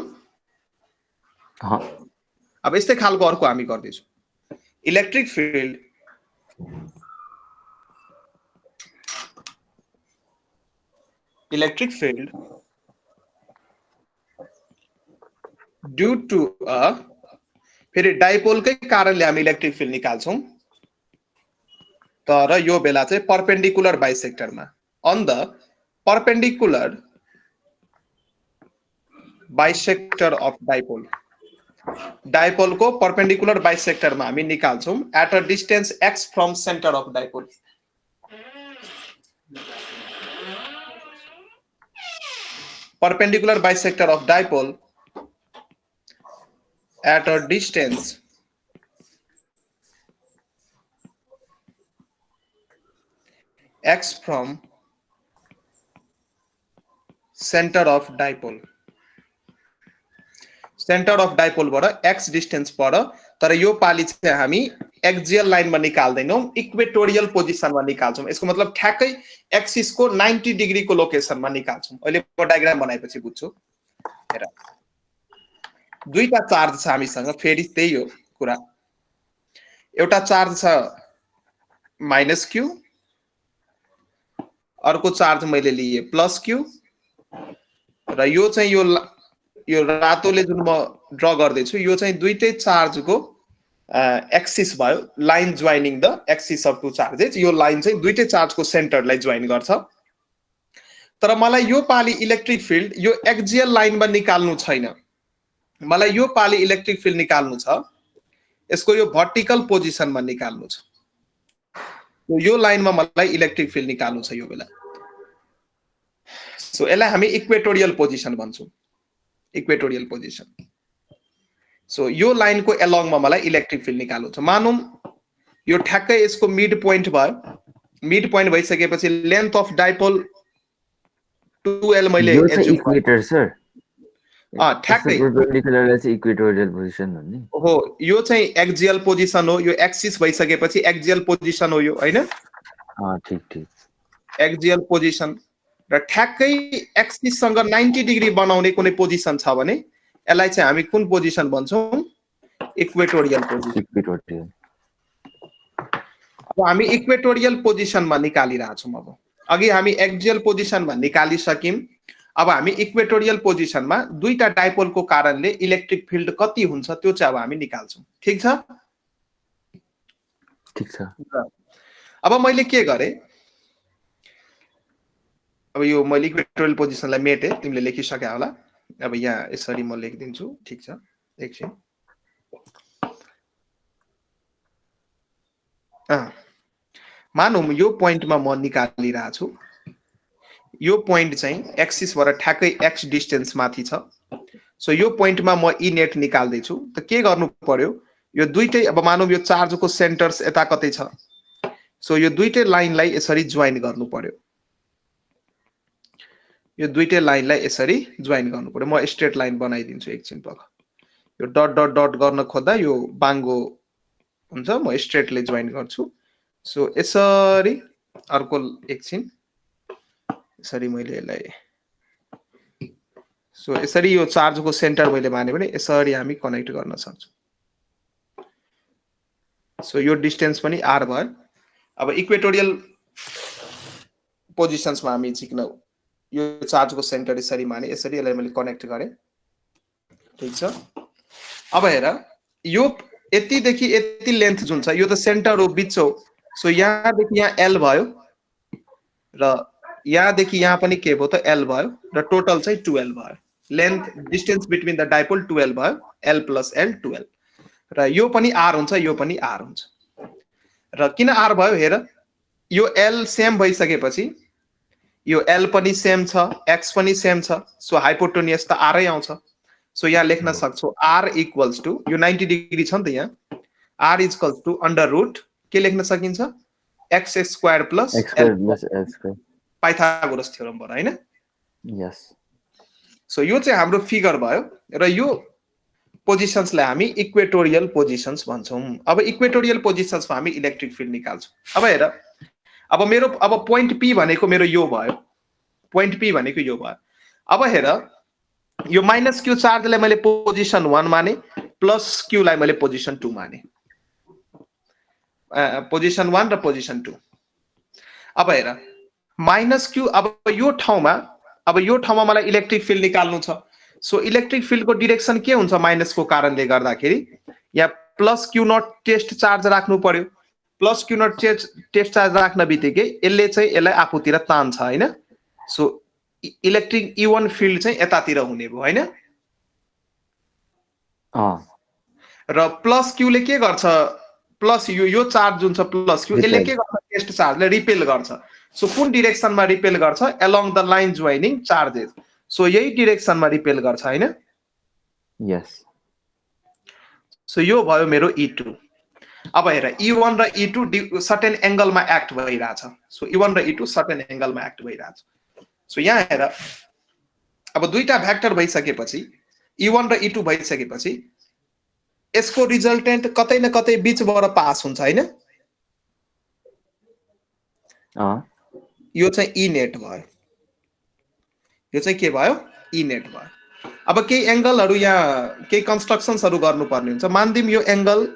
अब यस्तै खालको अर्को हामी गर्दैछौं electric field due to a फेरि डाइपोलकै कारणले हामी इलेक्ट्रिक फिल्ड निकाल्छौं तर यो बेला चाहिँ परपेन्डिकुलर बाइसेक्टरमा on the perpendicular bisector of dipole को परपेन्डिकुलर बाइसेक्टरमा हामी निकाल्छौं at a distance x from centre of dipole perpendicular bisector of dipole at a distance x from center of dipole बाट x डिस्टेन्स पर तर यो पाली चाहिँ हामी एक्सियल लाइनमा निकाल्दैनौं इक्वेटोरियल पोजिसनमा निकाल्छौं यसको मतलब ठ्याक्कै एक्सिस को 90 डिग्री को लोकेसनमा निकाल्छौं अहिले म डायग्राम बनाएपछि बुझ्छु हेर दुईटा चार्ज छ हामीसँग फेरि त्यही हो कुरा एउटा चार्ज छ -q अर्को चार्ज मैले लिए +q र यो चाहिँ यो रातोले जुन म ड्रा गर्दै छु यो चाहिँ दुईटै चार्जको एक्सिस भयो line joining the axis of two charges यो लाइन चाहिँ दुईटै चार्जको सेन्टरलाई जोइन गर्छ तर मलाई यो पाली इलेक्ट्रिक फिल्ड यो एक्सियल लाइनमा निकाल्नु छैन मलाई यो पाली इलेक्ट्रिक फिल्ड निकाल्नु छ यसको यो भर्टिकल पोजिसनमा निकाल्नु छ यो लाइनमा मलाई इलेक्ट्रिक फिल्ड निकाल्नु छ यो बेला सो यसलाई हामी इक्वेटोरियल पोजिसन भन्छौं इक्वेटोरियल पोजिसन सो यो लाइन को एलोंग मा मलाई इलेक्ट्रिक फिल्ड निकाल्नु छ मानौं यो ठ्याक्कै यसको मिड पोइन्ट भयो मिड पोइन्ट भइसकेपछि लेन्थ अफ डाइपोल 2l मैले यो चाहिँ इक्वेटर सर ठ्याक्कै परपेन्डिकुलरलाई चाहिँ इक्वेटोरियल पोजिसन भन्ने हो यो चाहिँ एक्सियल पोजिसन हो यो एक्सिस भइसकेपछि एक्सियल पोजिसन हो यो हैन ठीक एक्सियल पोजिसन र ठ्याक्कै एक्सिस सँग 90 डिग्री बनाउने कुनै पोजिसन छ भने यसलाई चाहिँ हामी कुन पोजिसन भन्छौं इक्वेटोरियल पोजिसन अब हामी इक्वेटोरियल पोजिसनमा निकालिरहेछौं अब अघि हामी एक्सियल पोजिसनमा निकालिसक्यौं अब हामी इक्वेटोरियल पोजिसनमा दुईटा डाइपोलको कारणले इलेक्ट्रिक फिल्ड कति हुन्छ त्यो चाहिँ अब हामी निकाल्छौं ठीक छ अब मैले के गरे अब यो मैले इक्वेटोरियल पोजिसनलाई मेटे तिमीले लेखिसक्या होला अब यहाँ यसरी म लेखिदिन्छु ठीक छ एकछिन मानौँ यो पोइन्टमा म निकालिरहेको छु, यो पोइन्ट चाहिँ एक्सिसबाट ठ्याक्कै एक्स डिस्टेन्स माथि छ। सो यो पोइन्टमा म ई नेट निकाल्दैछु। त के गर्नु पर्यो, यो दुईटै अब मानौँ यो चार्जको सेन्टर्स यता कतै छ, सो यो दुईटै लाइनलाई यसरी जोइन गर्नु पर्यो। यो दुईटै लाइनलाई यसरी जोइन गर्नु पर्यो। म स्ट्रेट लाइन बनाइदिन्छु एकछिन पख। यो डट डट डट गर्न खोज्दा यो बाङ्गो हुन्छ, म स्ट्रेटले जोइन गर्छु। सो यसरी अर्को एकछिन यसरी मैले यसलाई, सो यसरी यो चार्जको सेन्टर मैले माने भने यसरी हामी कनेक्ट गर्न सक्छौँ। सो यो डिस्टेन्स पनि आर भयो। अब इक्वेटोरियल पोजिसन्समा हामी झिक्न, यो चार्जको सेन्टर यसरी माने, यसरी यसलाई मैले कनेक्ट गरेँ, ठिक छ। अब हेर, यो यतिदेखि यति लेन्थ जुन छ यो त सेन्टर हो, बिच हो। सो यहाँदेखि यहाँ एल भयो र यहाँदेखि यहाँ पनि के भयो त एल भयो र टोटल चाहिँ 12 भयो। Length distance between the dipole 12 भयो, एल प्लस एल 12। र यो पनि आर हुन्छ, यो पनि आर हुन्छ। र किन आर भयो हेर, यो एल सेम भइसकेपछि यो एल पनि सेम छ, एक्स पनि सेम छ, सो हाइपोटेन्युस त आरै आउँछ। सो यहाँ लेख्न सक्छौ आर इक्वल्स टु, यो 90 डिग्री छ नि त यहाँ, R equals to under root के लेख्न सकिन्छ, X square plus L square, Pythagoras थ्योरमबाट, हैन? यस। सो यो चाहिँ हाम्रो फिगर भयो र यो पोजिसन्सलाई हामी इक्वेटोरियल पोजिसन्स भन्छौँ। अब इक्वेटोरियल पोजिसन्समा हामी इलेक्ट्रिक फिल्ड निकाल्छौँ। अब हेर, अब मेरो पोइन्ट पी भनेको मेरो यो भयो, पोइन्ट पी भनेको यो भयो। अब हेर, यो माइनस क्यू चार्जलाई मैले पोजिसन 1 माने, प्लस क्यूलाई मैले पोजिसन 2 माने, पोजिसन 1 र पोजिसन 2। अब हेर, माइनस क्यू, अब यो ठाउँमा मलाई इलेक्ट्रिक फिल्ड निकाल्नु छ। सो इलेक्ट्रिक फिल्डको डिरेक्सन के हुन्छ माइनसको कारणले गर्दाखेरि, यहाँ plus Q not test charge राख्नु पर्यो। Plus Q not test charge राख्न बित्तिकै यसले चाहिँ यसलाई आफूतिर तान्छ, हैन? सो इलेक्ट्रिक E1 फिल्ड चाहिँ यतातिर हुने भयो, हैन? र प्लस क्यूले के गर्छ, प्लस यो चार्ज जुन छ प्लस क्यू, यसले के गर्छ, टेस्ट चार्जले रिपेल गर्छ। सो कुन डिरेक्सनमा रिपेल गर्छ, along the line joining charges. So यही डिरेक्सनमा रिपेल गर्छ, हैन? यस। सो यो भयो मेरो E2। अब हेर, E1 र E2 सर्टेन एंगलमा एक्ट भइरहेछ। सो E1 र E2 सर्टेन एंगलमा एक्ट भइरहेछ। सो यहाँ हेर, अब दुईटा भेक्टर भइसकेपछि, E1 र E2 भइसकेपछि यसको रिजल्टेन्ट कतै न कतै बीचबाट पास हुन्छ, हैन? यो चाहिँ E नेट भयो, यो चाहिँ के भयो, E नेट भयो। अब केही एंगलहरु, यहाँ केही कन्स्ट्रक्सन्सहरु गर्नुपर्ने हुन्छ। मान्दिम यो एंगल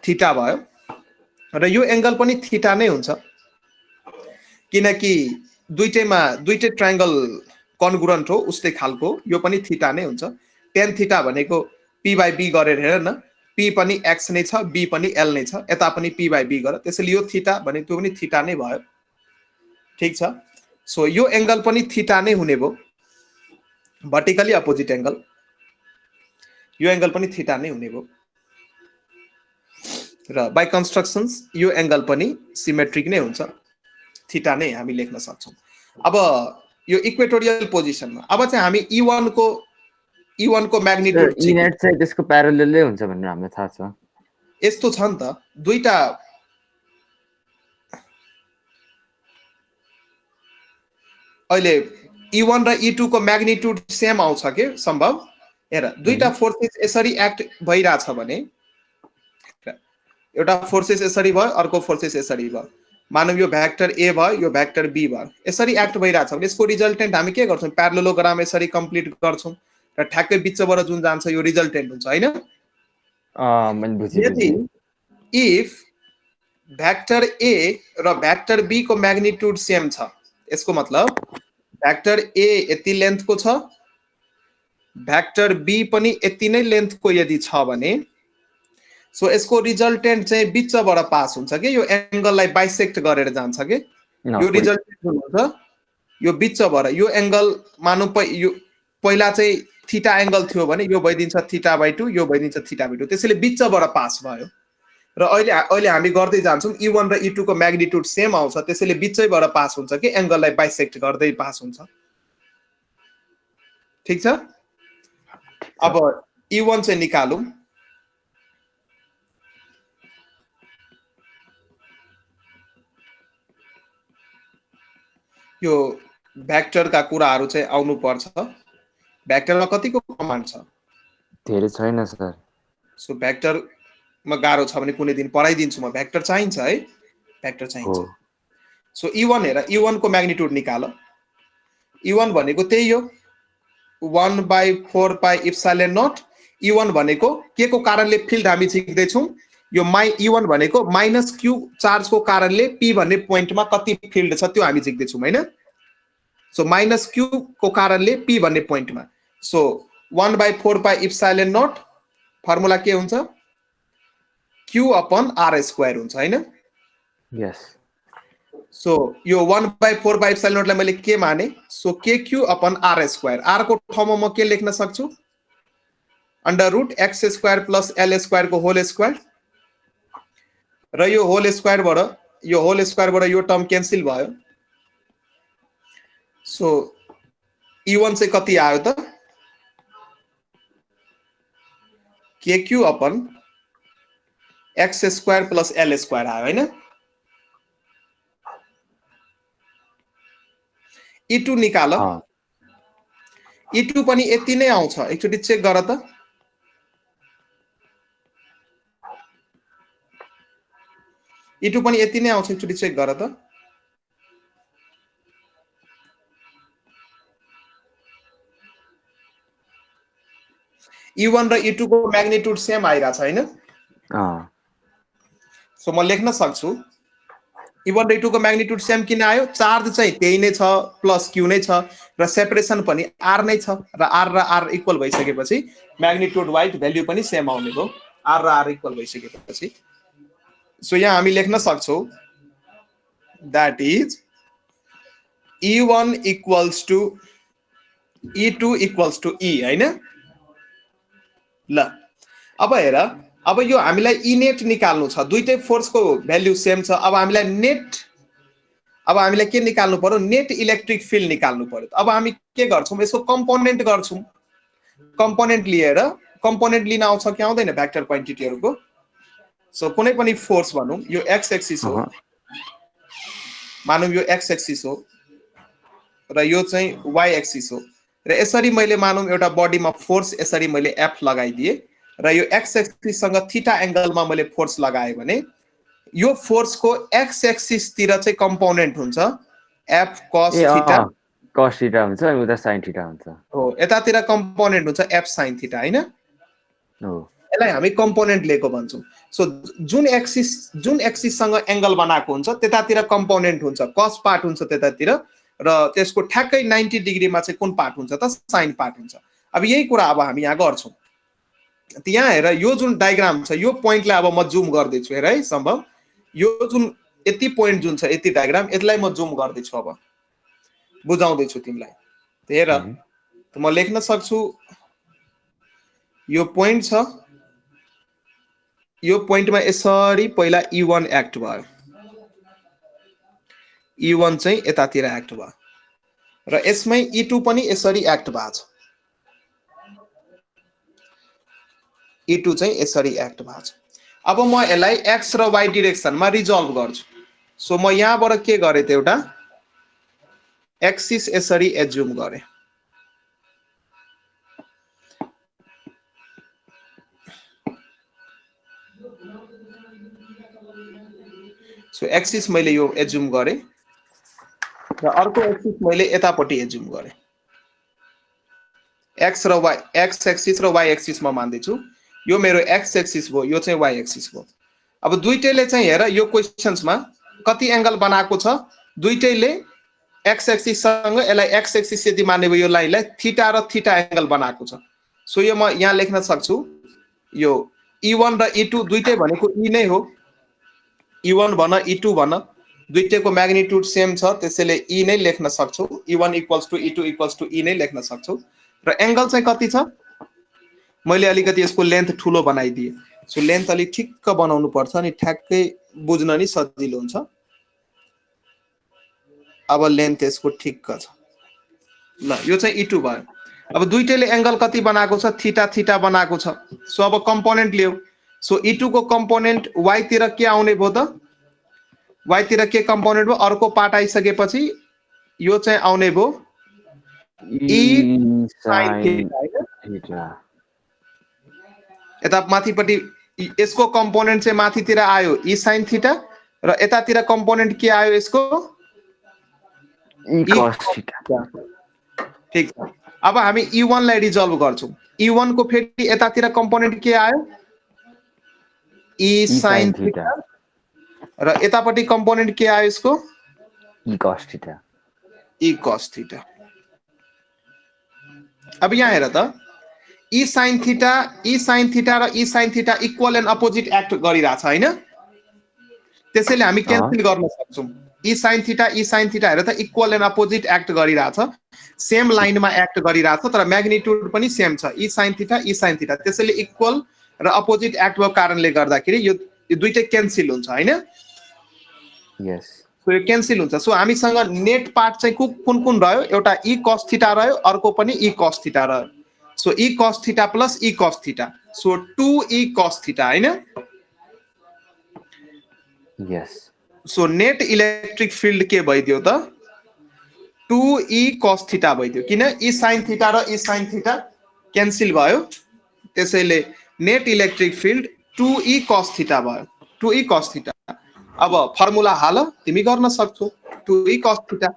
थीटा भयो र यो एंगल पनि थीटा नै हुन्छ, किनकि दुईटै ट्रायंगल कन्ग्रुएन्ट हो, उस्तै खालको, यो पनि थीटा नै हुन्छ। tan थीटा भनेको p by b गरेर हेर न, p पनि x नै छ, b पनि l नै छ, यता पनि p by b गर, त्यसैले यो थीटा भने त्यो पनि थीटा नै भयो, ठीक छ। सो यो एंगल पनि थीटा नै हुने भयो, भर्टिकली अपोजिट एंगल, यो एंगल पनि थीटा नै हुने भयो र बाइ कन्स्ट्रक्सन्स यो एंगल पनि सिमेट्रिक नै हुन्छ, थीटा नै हामी लेख्न सक्छौं। अब यो इक्वेटोरियल पोजिसनमा अब चाहिँ हामी E1 को म्याग्निट्युड E नेट चाहिँ त्यसको प्यारललै हुन्छ भन्ने हामीलाई थाहा छ। यस्तो छ नि त, दुईटा अहिले E1 र E2 को म्याग्निट्युड सेम आउँछ के सम्भव। हेर, दुईटा फोर्सेस यसरी एक्ट भइराछ भने, एउटा फोर्सेस यसरी भयो, अर्को फोर्सेस यसरी भयो, मानव यो भेक्टर A भयो, यो भेक्टर B भयो, यसरी एक्ट भइराछ भने यसको रिजल्टेन्ट हामी के गर्छौं, प्यारलोग्राम यसरी कम्प्लिट गर्छौं र ठ्याक्कै बीचबाट जुन जान्छ यो रिजल्टेन्ट हुन्छ, हैन? मैले बुझेँ। इफ भेक्टर A र भेक्टर B को म्याग्निट्युड सेम छ, यसको मतलब भेक्टर A यति लेन्थको छ, भेक्टर B पनि यति नै लेन्थको यदि छ भने, सो यसको रिजल्टेन्ट चाहिँ बीचबाट पास हुन्छ के, यो एंगललाई बाइसेक्ट गरेर जान्छ के, यो रिजल्टेन्ट हुन्छ यो बीचबाट, यो एंगल मानौ यो पहिला चाहिँ थीटा एंगल थियो भने यो भइदिन्छ थीटा/2, यो भइदिन्छ थीटा/2, त्यसैले बीचबाट पास भयो। र अहिले अहिले हामी गर्दै जान्छौँ E1 र E2 को म्याग्निट्युड सेम आउँछ, त्यसैले बिचैबाट पास हुन्छ कि एंगललाई बाइसेक्ट गर्दै पास हुन्छ। ठीक छ? अब E1 चाहिँ निकालौं। यो भेक्टरका कुराहरू चाहिँ आउनु पर्छ। भेक्टरमा कतिको कमान्ड छ? धेरै छैन सर। सो भेक्टर म गाह्रो छ भने कुनै दिन पढाइदिन्छु म। भेक्टर चाहिन्छ है? भेक्टर चाहिन्छ। सो E1 हेर, E1 को म्याग्निट्युड निकाल। E1 भनेको त्यही हो 1/4 पाई इप्सिलोन नट। E1 भनेको के को कारणले फिल्ड हामी झिक्दै छौं? यो E1 भनेको माइनस क्यू चार्ज को कारणले P भन्ने पोइन्टमा कति फिल्ड छ त्यो हामी झिक्दै छौं हैन? सो माइनस क्यू को कारणले P भन्ने पोइन्टमा। So 1/4 pi epsilon naught formula के हुन्छ? Q अपन R स्क्वायर हुन्छ हैन? यस। सो यो 1/4 पाई इप्सिलोन नटलाई मैले के माने? So KQ upon R square. R को ठाउँमा म के लेख्न सक्छु? Under root x square plus L square को होल स्क्वायर। र यो होल स्क्वायरबाट यो टर्म क्यान्सल भयो। सो E1 चाहिँ कति आयो त? KQ upon x square plus L square आयो हैन? E2 निकाल। E2 पनि यति नै आउँछ, एकचोटी चेक गर त। E2 पनि यति नै आउँछ, एकचोटी चेक गर त। E1 र E2 को म्याग्निट्युड सेम आइरा छ हैन? सो म लेख्न सक्छु E1 र E2 को म्याग्निट्युड सेम किन आयो? चार्ज चाहिँ त्यही नै छ, प्लस Q नै छ र सेपरेसन पनि R नै छ र R इक्वल भइसकेपछि म्याग्निट्युड वाइज भ्याल्यु पनि सेम आउने हो। R र R इक्वल भइसकेपछि। सो यहाँ हामी लेख्न सक्छौं that is E1 equals to E2 equals to E हैन? ल अब हेर, अब यो हामीलाई E नेट निकाल्नु छ। दुईटै फोर्स को भ्याल्यु सेम छ। अब हामीलाई के निकाल्नु पर्यो? नेट इलेक्ट्रिक फिल्ड निकाल्नु पर्यो। अब हामी के गर्छौं? यसको कम्पोनेन्ट गर्छौं। कम्पोनेन्ट लिन आउँछ कि आउँदैन भेक्टर क्वान्टिटीहरुको? सो कुनै पनि फोर्स भनौं, यो x एक्सिस हो। मानौं यो x एक्सिस हो र यो चाहिँ y एक्सिस हो। र यसरी मैले मानौं एउटा बडीमा फोर्स यसरी मैले F लगाइदिए र यो x एक्सिस सँग थीटा एंगलमा मैले फोर्स लगाए भने यो फोर्स को x एक्सिस तिर चाहिँ कम्पोनेन्ट हुन्छ F cos theta. cos theta हुन्छ, उता sin थीटा हुन्छ। हो, यतातिर कम्पोनेन्ट हुन्छ F sin थीटा हैन? हो। यसलाई हामी कम्पोनेन्ट लिएको भन्छौं। सो जुन एक्सिस सँग एंगल बनाएको हुन्छ त्यतातिर कम्पोनेन्ट हुन्छ, cos पार्ट हुन्छ त्यतातिर र त्यसको ठ्याक्कै 90 डिग्रीमा चाहिँ कुन पार्ट हुन्छ त? sin पार्ट हुन्छ। अब यही कुरा अब हामी यहाँ गर्छौं। यहाँ हेर, यो जुन डायग्राम छ यो पोइन्टलाई अब म जुम गर्दै छु हेर है सम्भव। यो जुन यति पोइन्ट जुन छ यति डायग्राम यसलाई म जुम गर्दै छु। अब बुझाउँदै छु तिमीलाई। हेर, म लेख्न सक्छु यो पोइन्ट छ, यो पोइन्टमा यसरी पहिला E1 एक्ट भयो। E1 चाहिँ यतातिर एक्ट भयो र यसमै E2 पनि यसरी एक्ट भएको छ। E2 चाहिँ यसरी एक्ट भएको छ। अब म यसलाई x र y डाइरेक्सनमा रिजल्भ गर्छु। सो म यहाँबाट के गरे त एउटा एक्सिस यसरी एज्युम गरे। सो एक्सिस मैले यो एज्युम गरे र अर्को एक्सिस मैले यतापट्टि एज्युम गरे। x एक्सिस र y एक्सिस म मान्दै छु। यो मेरो x एक्सिस भयो, यो चाहिँ y एक्सिस भयो। अब दुईटैले चाहिँ हेर यो क्वेशन्समा कति एंगल बनाएको छ? दुईटैले x एक्सिस सँग यसलाई x एक्सिस यदि माने भयो यो लाइनलाई थीटा र थीटा एंगल बनाएको छ। सो यो म यहाँ लेख्न सक्छु यो E1 र E2 दुईटै भनेको E नै हो। E1 भन E2 भन, दुईटैको म्याग्निट्युड सेम छ, त्यसैले E नै लेख्न सक्छौ। E1 equals to E2 equals to E नै लेख्न सक्छौ। र एंगल चाहिँ कति छ? मैले अलिकति यसको लेन्थ ठुलो बनाइदिए। सो लेन्थ अलि ठिक्क बनाउनु पर्छ अनि ठ्याक्कै बुझ्न नि सजिलो हुन्छ। अब लेन्थ यसको ठिक्क छ। ल यो चाहिँ E2 भयो। अब दुईटैले एंगल कति बनाएको छ थीटा थीटा बनाएको छ। सो अब कम्पोनेन्ट लियो। सो E2 को कम्पोनेन्ट y तिर के आउने भयो त y तिर के कम्पोनेन्ट भयो अर्को पार्ट आइसकेपछि यो चाहिँ आउने भयो E sin थीटा यता माथिपट्टि यसको कम्पोनेन्ट चाहिँ माथितिर आयो E sin थीटा र यतातिर कम्पोनेन्ट के आयो यसको E cos थीटा। ठीक छ। अब हामी E1 लाई रिजल्भ गर्छौं। E1 को फेरि यतातिर कम्पोनेन्ट के आयो E sin थीटा र यतापट्टि कम्पोनेन्ट के आयो यसको E cos theta. E cos theta. अब यहाँ हेर त E sin थीटा र E sin theta equal and opposite act गरिरहेछ हैन। त्यसैले हामी क्यान्सल गर्न सक्छौं। E sin थीटा हेर त इक्वल एन्ड अपोजिट एक्ट गरिरहेछ। सेम लाइनमा एक्ट गरिरहेछ तर म्याग्निट्युड पनि सेम छ E sin थीटा त्यसैले इक्वल र अपोजिट एक्ट भएको कारणले गर्दाखेरि यो दुईटै क्यान्सल हुन्छ हैन। यस सो यो क्यान्सल हुन्छ। सो हामीसँग नेट पार्ट चाहिँ कुन कुन रह्यो एउटा E cos थीटा रह्यो अर्को पनि E cos थीटा रह्यो। So E cos theta plus E cos theta so 2E cos theta हैन। Yes so net electric field के भइदियो त 2E cos थीटा भइदियो किन E sin थीटा र E sin थीटा क्यान्सल भयो। त्यसैले net electric field 2E cos theta भयो 2E cos थीटा। अब फर्मुला हाल तिमी गर्न सक्छौ 2E cos थीटा।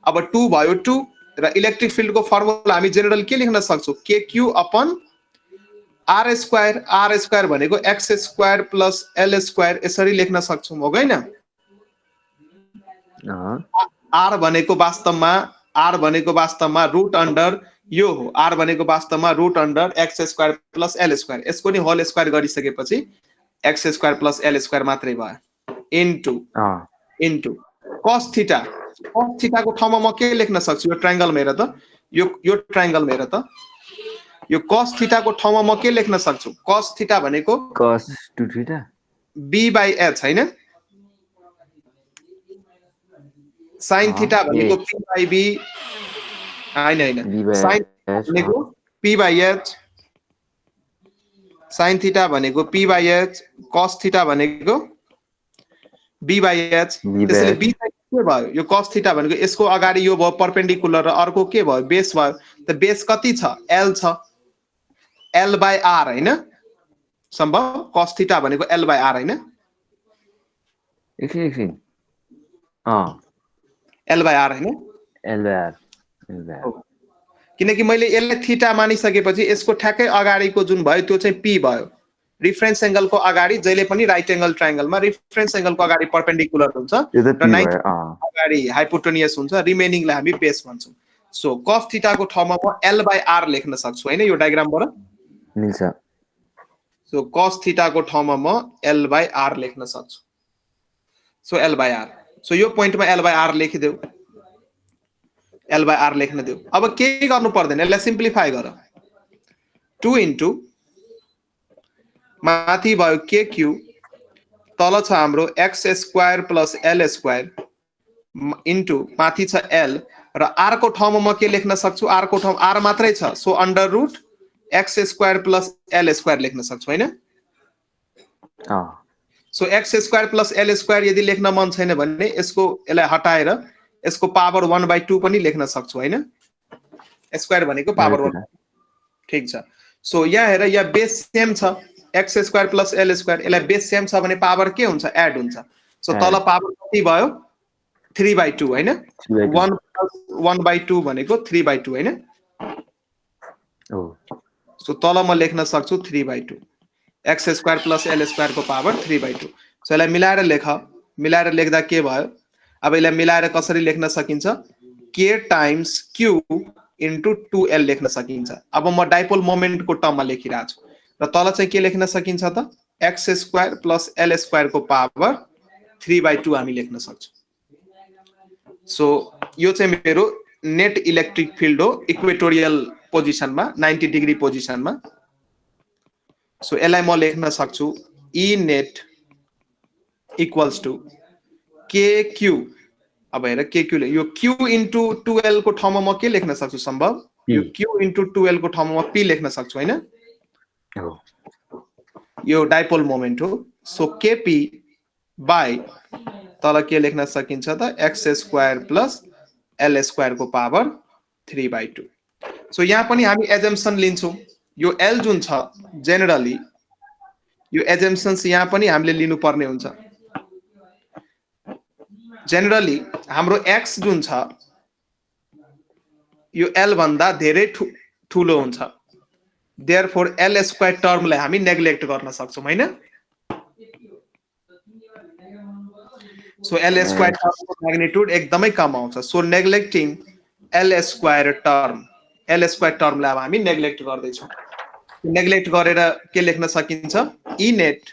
अब 2 भयो 2 र इलेक्ट्रिक फिल्ड को फर्मुला हामी जेनरल के लेख्न सक्छौ KQ अपन R स्क्वायर भनेको x square plus L square यसरी लेख्न सक्छौ हो हैन। R भनेको वास्तवमा रुट अन्डर यो हो। R भनेको वास्तवमा root under x square plus L square यसको नि होल स्क्वायर गरिसकेपछि x square plus L square मात्रै भयो into cos theta. cos theta को ठाउँमा म के लेख्न सक्छु यो ट्रायंगल हेर त यो ट्रायंगल हेर त यो cos थीटा को ठाउँमा म के लेख्न सक्छु cos थीटा भनेको cos 2 थीटा b/h हैन। sin थीटा भनेको p/b हैन sin भनेको p/h sin थीटा भनेको p/h cos थीटा भनेको b/h। त्यसैले b के भयो यो cos थीटा भनेको यसको अगाडि यो भयो परपेन्डिकुलर र अर्को के भयो बेस भयो। त बेस कति छ l छ l/r हैन। सम्भव cos थीटा भनेको l/r हैन एकछिन l/r हैन l/r किनकि मैले यसलाई थीटा मानिसकेपछि यसको ठ्याक्कै अगाडिको जुन भयो त्यो चाहिँ p भयो। रिफरेन्स एंगल को अगाडि जहिले पनि राइट एंगल ट्रायंगलमा रिफरेन्स एंगल को अगाडि परपेन्डिकुलर हुन्छ र 90 अगाडि हाइपोटेनियस हुन्छ रिमेनिङलाई हामी बेस भन्छौं। सो cos थीटा को ठाउँमा म l/r लेख्न सक्छु हैन यो डायग्रामबाट मिल्छ। सो cos थीटा को ठाउँमा म l/r लेख्न सक्छु। सो l/r सो यो पोइन्टमा l/r लेखिदेऊ l/r लेख्न देऊ। अब के गर्नु पर्दैन यसलाई सिम्प्लिफाई गर 2 इन्टु माथि भयो KQ तल छ हाम्रो x square plus L square into माथि छ L र R को ठाउँमा म के लेख्न सक्छु R को ठाउँ R मात्रै छ so under root x square plus L square लेख्न सक्छु हैन। So x square plus L square यदि लेख्न मन छैन भने यसलाई हटाएर यसको पावर 1/2 पनि लेख्न सक्छु हैन। स्क्वायर भनेको पावर 1 ठीक छ। सो यहाँ हेर यहाँ बेस सेम छ x square plus L square यसलाई बेस सेम छ भने पावर के हुन्छ एड हुन्छ। सो तल पावर कति भयो 3/2 हैन 1 + 1/2 भनेको 3/2 हैन। सो तल म लेख्न सक्छु 3/2 x square plus L square को पावर 3/2। सो यसलाई मिलाएर लेख्दा के भयो अब यसलाई मिलाएर कसरी लेख्न सकिन्छ k times q into 2l लेख्न सकिन्छ। अब म डाइपोल मोमेन्ट को टर्ममा लेखिरहेको छु र तल चाहिँ के लेख्न सकिन्छ त x square plus L square को पावर 3/2 हामी लेख्न सक्छौं। सो यो चाहिँ मेरो नेट इलेक्ट्रिक फिल्ड हो इक्वेटोरियल पोजिसनमा 90 डिग्री पोजिसनमा। सो यसलाई म लेख्न सक्छु E net equals to KQ। अब हेर KQ यो Q into 2L को ठाउँमा म के लेख्न सक्छु सम्भव यो Q into 2L को ठाउँमा म P लेख्न सक्छु हैन यो डाइपोल मोमेन्ट हो। सो KP बाई तल के लेख्न सकिन्छ त x square plus L square को पावर 3/2। सो यहाँ पनि हामी एजम्पसन लिन्छौँ यो L जुन छ जेनरली यो एजम्पसन्स यहाँ पनि हामीले लिनुपर्ने हुन्छ। जेनरली हाम्रो x जुन छ यो L भन्दा धेरै ठुलो हुन्छ। देयरफोर L स्क्वायर टर्मलाई हामी नेग्लेक्ट गर्न सक्छौँ हैन। सो L स्क्वायर टर्मको म्याग्निट्युड एकदमै कम आउँछ। सो नेग्लेक्टिङ L स्क्वायर टर्मलाई अब हामी नेग्लेक्ट गर्दैछौँ। नेग्लेक्ट गरेर के लेख्न सकिन्छ E net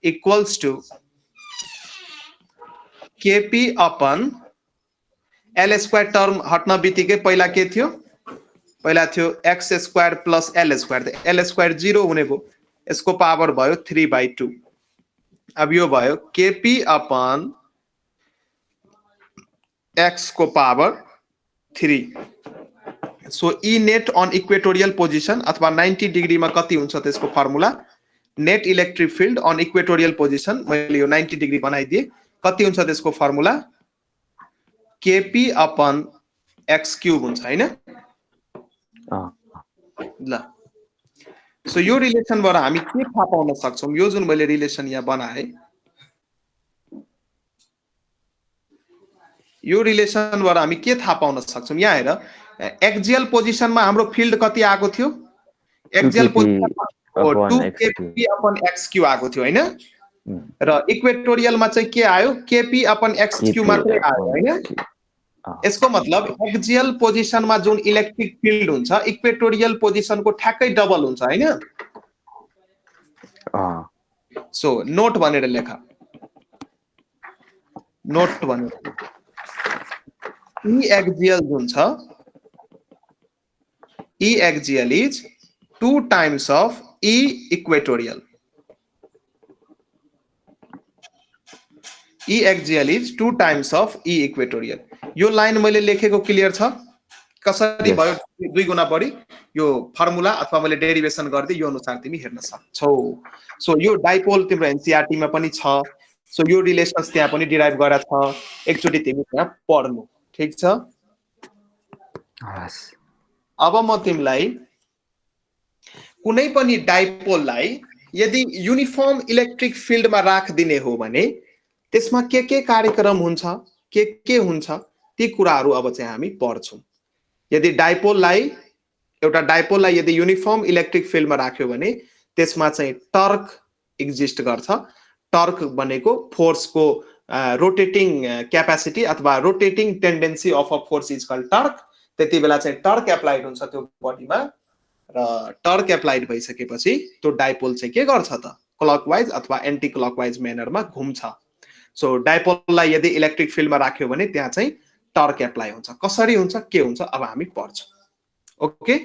equals to KP upon L square term हट्न बित्तिकै पहिला के थियो पहिला थियो x square plus L square. L square 0 हुने भयो यसको पावर भयो 3/2। अब यो भयो KP अपन x को power 3। So E net on equatorial position अथवा 90 डिग्रीमा कति हुन्छ त्यसको formula net electric field on equatorial position मैले यो 90 डिग्री बनाइदिए कति हुन्छ त्यसको formula KP upon x cube हुन्छ हैन। ल सो यो रिलेसनबाट हामी के थाहा पाउन सक्छौं यो जुन मैले रिलेसन यहाँ बनाए यो रिलेसनबाट हामी के थाहा पाउन सक्छौं यहाँ हेर एक्सियल पोजिसनमा हाम्रो फिल्ड कति आएको थियो एक्सियल पोजिसनमा 2kp अपन x क्यूब आएको थियो हैन र इक्वेटोरियलमा चाहिँ के आयो kp अपन x क्यूब मात्रै आयो हैन। यसको मतलब एक्सियल पोजिसनमा जुन इलेक्ट्रिक फिल्ड हुन्छ इक्वेटोरियल पोजिसनको ठ्याक्कै डबल हुन्छ हैन। सो नोट भनेर लेखा नोट भनेर E axial जुन छ E axial is 2 times of E equatorial। E axial is 2 times of E equatorial। यो लाइन मैले लेखेको क्लियर छ कसरी भयो 2 गुना बढी यो फर्मुला अथवा मैले डेरिभेसन गर्दै यो अनुसार तिमी हेर्न सक्छौ। सो यो डाइपोल तिम्रो एनसीईआरटी मा पनि छ। सो यो रिलेशन्स त्यहाँ पनि डिराइभ गरेर छ एकचोटी तिमी त्यहाँ पढ्नु ठीक छ। अब म तिमीलाई कुनै पनि डाइपोललाई यदि युनिफर्म इलेक्ट्रिक फिल्डमा राखदिने हो भने त्यसमा के कार्यक्रम हुन्छ के हुन्छ ती कुराहरू अब चाहिँ हामी पढ्छौं। यदि डाइपोललाई यदि युनिफर्म इलेक्ट्रिक फिल्डमा राख्यो भने त्यसमा चाहिँ टर्क एक्जिस्ट गर्छ। टर्क भनेको फोर्सको रोटेटिङ क्यापेसिटी अथवा rotating tendency of a force is called torque. त्यति बेला चाहिँ टर्क एप्लाइड हुन्छ त्यो बडीमा र टर्क एप्लाइड भइसकेपछि त्यो डाइपोल चाहिँ के गर्छ त क्लकवाइज अथवा एन्टी क्लकवाइज म्यानरमा घुम्छ। सो डाइपोललाई यदि इलेक्ट्रिक फिल्डमा राख्यो भने त्यहाँ चाहिँ टर्क एप्लाई हुन्छ। कसरी हुन्छ के हुन्छ अब हामी पढ्छौं ओके।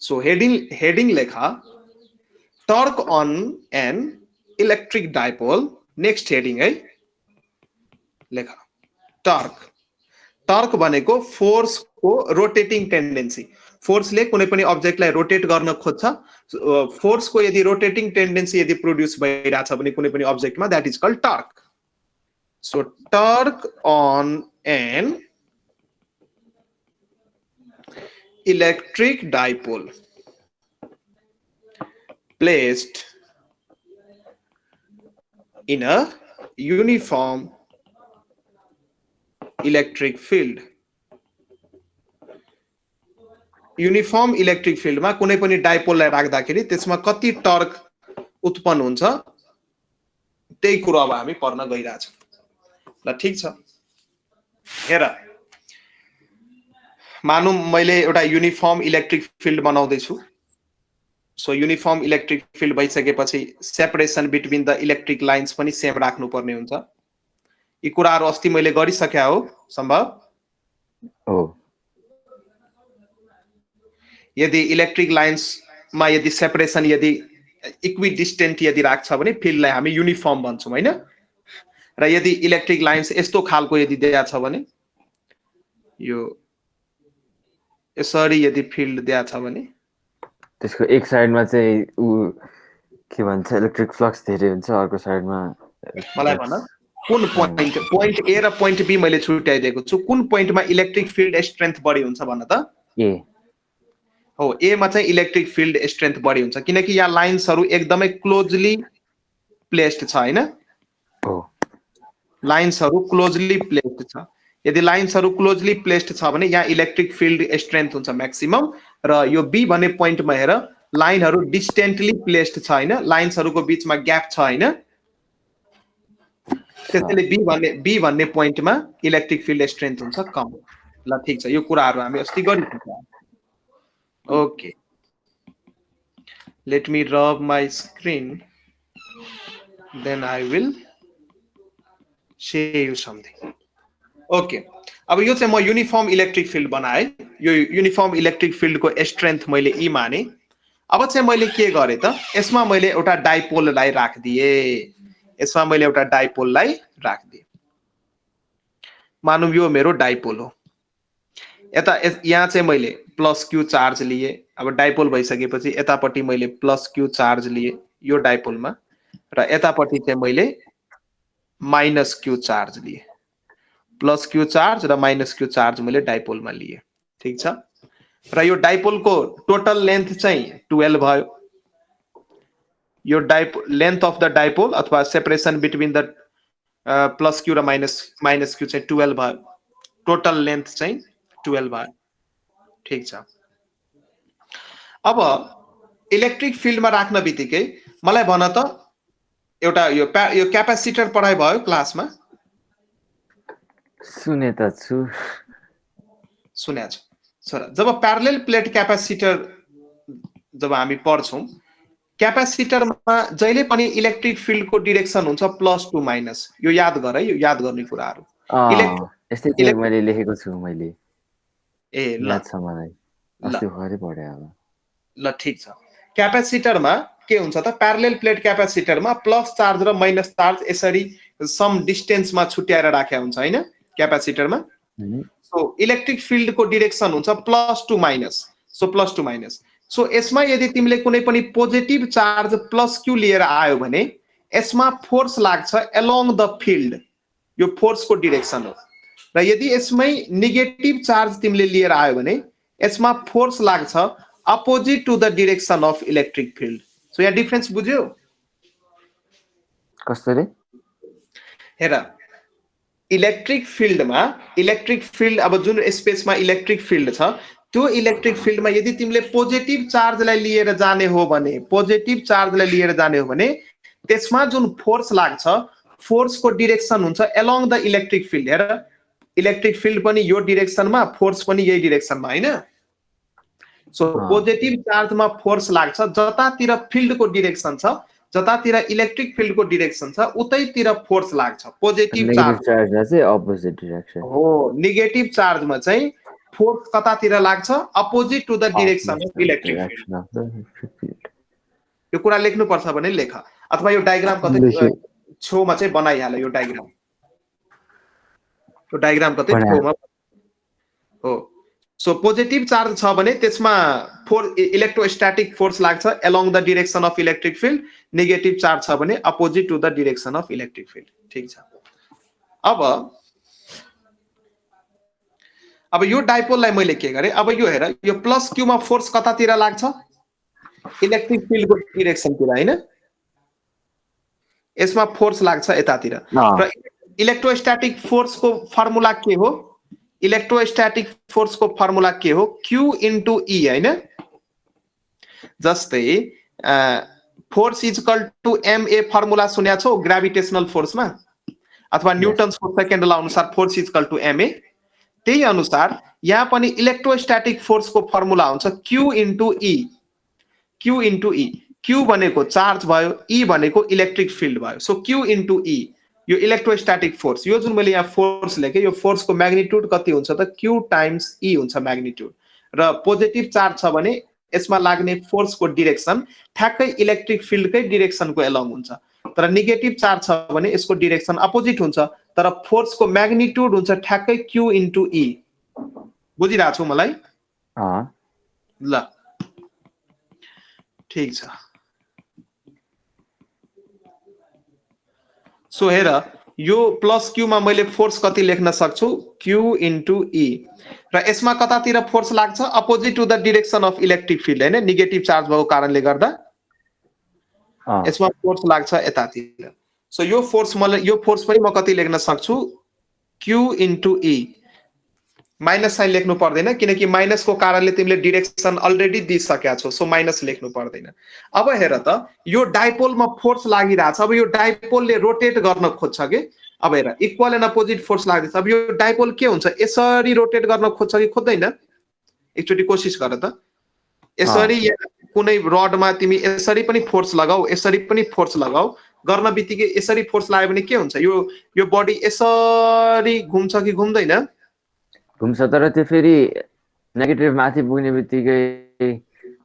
सो हेडिङ लेखा torque on an electric dipole. Next heading है लेखा टर्क भनेको फोर्सको रोटेटिङ टेन्डेन्सी। फोर्सले कुनै पनि अब्जेक्टलाई रोटेट गर्न खोज्छ। फोर्सको यदि रोटेटिङ टेन्डेन्सी यदि प्रोड्युस भइराछ भने कुनै पनि अब्जेक्टमा that is called torque. So torque on an electric dipole placed in a uniform electric field। Uniform electric फिल्डमा कुनै पनि डाइपोललाई राख्दाखेरि त्यसमा कति टर्क उत्पन्न हुन्छ त्यही कुरा अब हामी पढ्न गइराछौं ल ठीक छ। हेर मानौं मैले एउटा युनिफर्म इलेक्ट्रिक फिल्ड बनाउँदै छु। सो युनिफर्म इलेक्ट्रिक फिल्ड भइसकेपछि separation between the electric lines पनि सेम राख्नु पर्ने हुन्छ। यी कुराहरू अस्ति मैले गरिसक्या हो सम्भव हो। यदि इलेक्ट्रिक लाइन्स मा यदि सेपरेसन यदि इक्विडिस्टेन्ट यदि राख्छ भने फिल्डलाई हामी युनिफर्म भन्छौँ हैन र यदि इलेक्ट्रिक लाइन्स यस्तो खालको यदि दिया छ भने यो यसरी यदि फिल्ड दिया छ भने त्यसको एक साइडमा चाहिँ उ के भन्छ इलेक्ट्रिक फ्लक्स धेरै हुन्छ अर्को साइडमा मलाई भन कुन पोइन्ट ए र पोइन्ट बी मैले छुट्याइदिएको छु कुन पोइन्टमा इलेक्ट्रिक फिल्ड स्ट्रेन्थ बढी हुन्छ भन त ए हो ए मा चाहिँ इलेक्ट्रिक फिल्ड स्ट्रेन्थ बढी हुन्छ किनकि यहाँ लाइन्सहरु एकदमै क्लोजली प्लेस्ड छ हैन हो लाइन्सहरु क्लोजली प्लेस्ड छ यदि लाइन्सहरु क्लोजली प्लेस्ड छ भने यहाँ इलेक्ट्रिक फिल्ड स्ट्रेन्थ हुन्छ म्याक्सिमम र यो बी भन्ने पोइन्टमा हेर लाइनहरु डिस्टेन्टली प्लेस्ड छ हैन लाइन्सहरुको बीचमा ग्याप छ हैन त्यसैले बी भन्ने पोइन्टमा इलेक्ट्रिक फिल्ड स्ट्रेन्थ हुन्छ कम ल ठीक छ यो कुराहरु हामी अस्ति गरिसक्यौं okay let me rub my screen then I will show you something okay अब यो चाहिँ म युनिफर्म इलेक्ट्रिक फिल्ड बनाए यो युनिफर्म इलेक्ट्रिक फिल्डको स्ट्रेन्थ मैले ई माने अब चाहिँ मैले के गरे त यसमा मैले एउटा डाइपोललाई राख्दिए यसमा मैले एउटा डाइपोललाई राख्दिए मानौं यो मेरो डाइपोल हो यता यहाँ चाहिँ मैले प्लस क्यू चार्ज लिए अब डाइपोल भइसकेपछि यतापट्टि मैले प्लस क्यू चार्ज लिए यो डाइपोलमा र यतापट्टि चाहिँ मैले माइनस क्यू चार्ज लिए प्लस क्यू चार्ज र माइनस क्यू चार्ज मैले डाइपोलमा लिए ठीक छ र यो डाइपोलको टोटल लेन्थ चाहिँ 12 भयो यो लेन्थ अफ द डाइपोल अथवा separation between the plus Q र माइनस क्यू चाहिँ 12 भयो टोटल लेन्थ चाहिँ 12 भयो ठीक छ अब इलेक्ट्रिक फिल्डमा राख्न बित्तिकै मलाई भन त एउटा यो क्यापेसिटर पढाइ भयो क्लासमा सुने त छु सुने छ सर जब प्यारलल प्लेट क्यापेसिटर जब हामी पढ्छौं क्यापेसिटरमा जहिले पनि इलेक्ट्रिक फिल्डको डाइरेक्सन हुन्छ प्लस टु माइनस यो याद गर है यो याद गर्ने कुराहरु यस्तै के मैले लेखेको छु मैले ए ल याद छ मलाई अस्ति भर्खरै पढे अब ल ठीक छ क्यापेसिटरमा के हुन्छ त प्यारलल प्लेट क्यापेसिटरमा प्लस चार्ज र माइनस चार्ज यसरी सम डिस्टेन्समा छुट्याएर राखेका हुन्छ हैन क्यापेसिटरमा सो इलेक्ट्रिक फिल्डको डाइरेक्सन हुन्छ plus two minus so plus two minus so यसमा यदि तिमीले कुनै पनि पोजिटिभ चार्ज प्लस क्यू लिएर आयो भने यसमा फोर्स लाग्छ अलोङ द फिल्ड यो फोर्सको डाइरेक्सन हो र यदि यसमै नेगेटिभ चार्ज तिमीले लिएर आयो भने यसमा फोर्स लाग्छ opposite to the direction of electric field so यहाँ डिफरेन्स बुझ्यौ कसरी हेर इलेक्ट्रिक फिल्ड अब जुन स्पेसमा इलेक्ट्रिक फिल्ड छ त्यो इलेक्ट्रिक फिल्डमा यदि तिमीले पोजिटिभ चार्जलाई लिएर जाने हो भने त्यसमा जुन फोर्स लाग्छ फोर्सको डाइरेक्सन हुन्छ अलोङ द इलेक्ट्रिक फिल्ड हेर इलेक्ट्रिक फिल्ड पनि यो डाइरेक्सनमा फोर्स पनि यही डाइरेक्सनमा हैन सो पोजिटिभ चार्जमा फोर्स लाग्छ जतातिर फिल्डको डाइरेक्सन छ जतातिर इलेक्ट्रिक फिल्डको डाइरेक्सन छ उतैतिर फोर्स लाग्छ पोजिटिभ चार्जमा चाहिँ अपोजिट डाइरेक्सन हो नेगेटिभ चार्जमा चाहिँ फोर्स कतातिर लाग्छ opposite to the direction of electric field यो कुरा लेख्नु पर्छ भने लेख अथवा यो डायग्राम कतै छेउमा चाहिँ बनाइहाल यो डायग्राम कतै छेउमा हो सो पोजिटिभ चार्ज छ भने त्यसमा इलेक्ट्रोस्टैटिक फोर्स लाग्छ along the direction of electric field negative charge छ भने opposite to the direction of electric field ठीक छ अब यो डाइपोललाई मैले के गरे अब यो हेर यो प्लस क्यू मा फोर्स कतातिर लाग्छ इलेक्ट्रिक फिल्डको डाइरेक्सनतिर हैन यसमा फोर्स लाग्छ यतातिर र इलेक्ट्रोस्टैटिक फोर्सको फर्मुला के हो इलेक्ट्रोस्टैटिक फोर्सको फर्मुला के हो Q into E हैन जस्तै force is equal to ma formula सुन्या छौ ग्रेभिटेशनल फोर्समा अथवा न्यूटनको सेकेन्ड लॉ अनुसार force is equal to ma त्यही अनुसार यहाँ पनि इलेक्ट्रोस्टैटिक फोर्सको फर्मुला हुन्छ Q into E Q भनेको चार्ज भयो E भनेको इलेक्ट्रिक फिल्ड भयो सो Q into E यो इलेक्ट्रोस्टैटिक फोर्स यो जुन मैले यहाँ फोर्स लेखे यो फोर्स को मैग्निट्यूड कति हुन्छ त Q टाइम्स E हुन्छ मैग्निट्यूड र पोजिटिभ चार्ज छ भने यसमा लाग्ने फोर्सको डिरेक्सन ठ्याक्कै इलेक्ट्रिक फिल्डकै डिरेक्सनको एलङ हुन्छ। तर नेगेटिभ चार्ज छ भने यसको डिरेक्सन अपोजिट हुन्छ, तर फोर्सको म्याग्निट्युड हुन्छ ठ्याक्कै Q इन्टु E। बुझिरहेको छु मलाई? ल ठीक छ। सो हेर, यो प्लस Q मा मैले फोर्स कति लेख्न सक्छु? Q into E। र यसमा कतातिर फोर्स लाग्छ? Opposite to the direction of electric field, हैन? नेगेटिभ चार्ज भएको कारणले गर्दा यसमा फोर्स लाग्छ यतातिर। सो यो फोर्स पनि म कति लेख्न सक्छु? Q into E। Minus sign लेख्नु पर्दैन किनकि माइनसको कारणले तिमीले डिरेक्सन अलरेडी दिइसकेका छौ, सो माइनस लेख्नु पर्दैन। अब हेर त, यो डाइपोलमा फोर्स लागिरहेछ। अब यो डाइपोलले रोटेट गर्न खोज्छ के? अब हेर, इक्वल एन्ड अपोजिट फोर्स लाग्दैछ। अब यो डाइपोल के हुन्छ? यसरी रोटेट गर्न खोज्छ कि खोज्दैन? एकचोटि कोसिस गर त। यसरी कुनै रडमा तिमी यसरी पनि फोर्स लगाऊ, यसरी पनि फोर्स लगाऊ, गर्न बित्तिकै यसरी फोर्स लाग्यो भने के हुन्छ? यो बडी यसरी घुम्छ कि घुम्दैन? घुम्छ, तर त्यो फेरि नेगेटिभ माथि पुग्ने बित्तिकै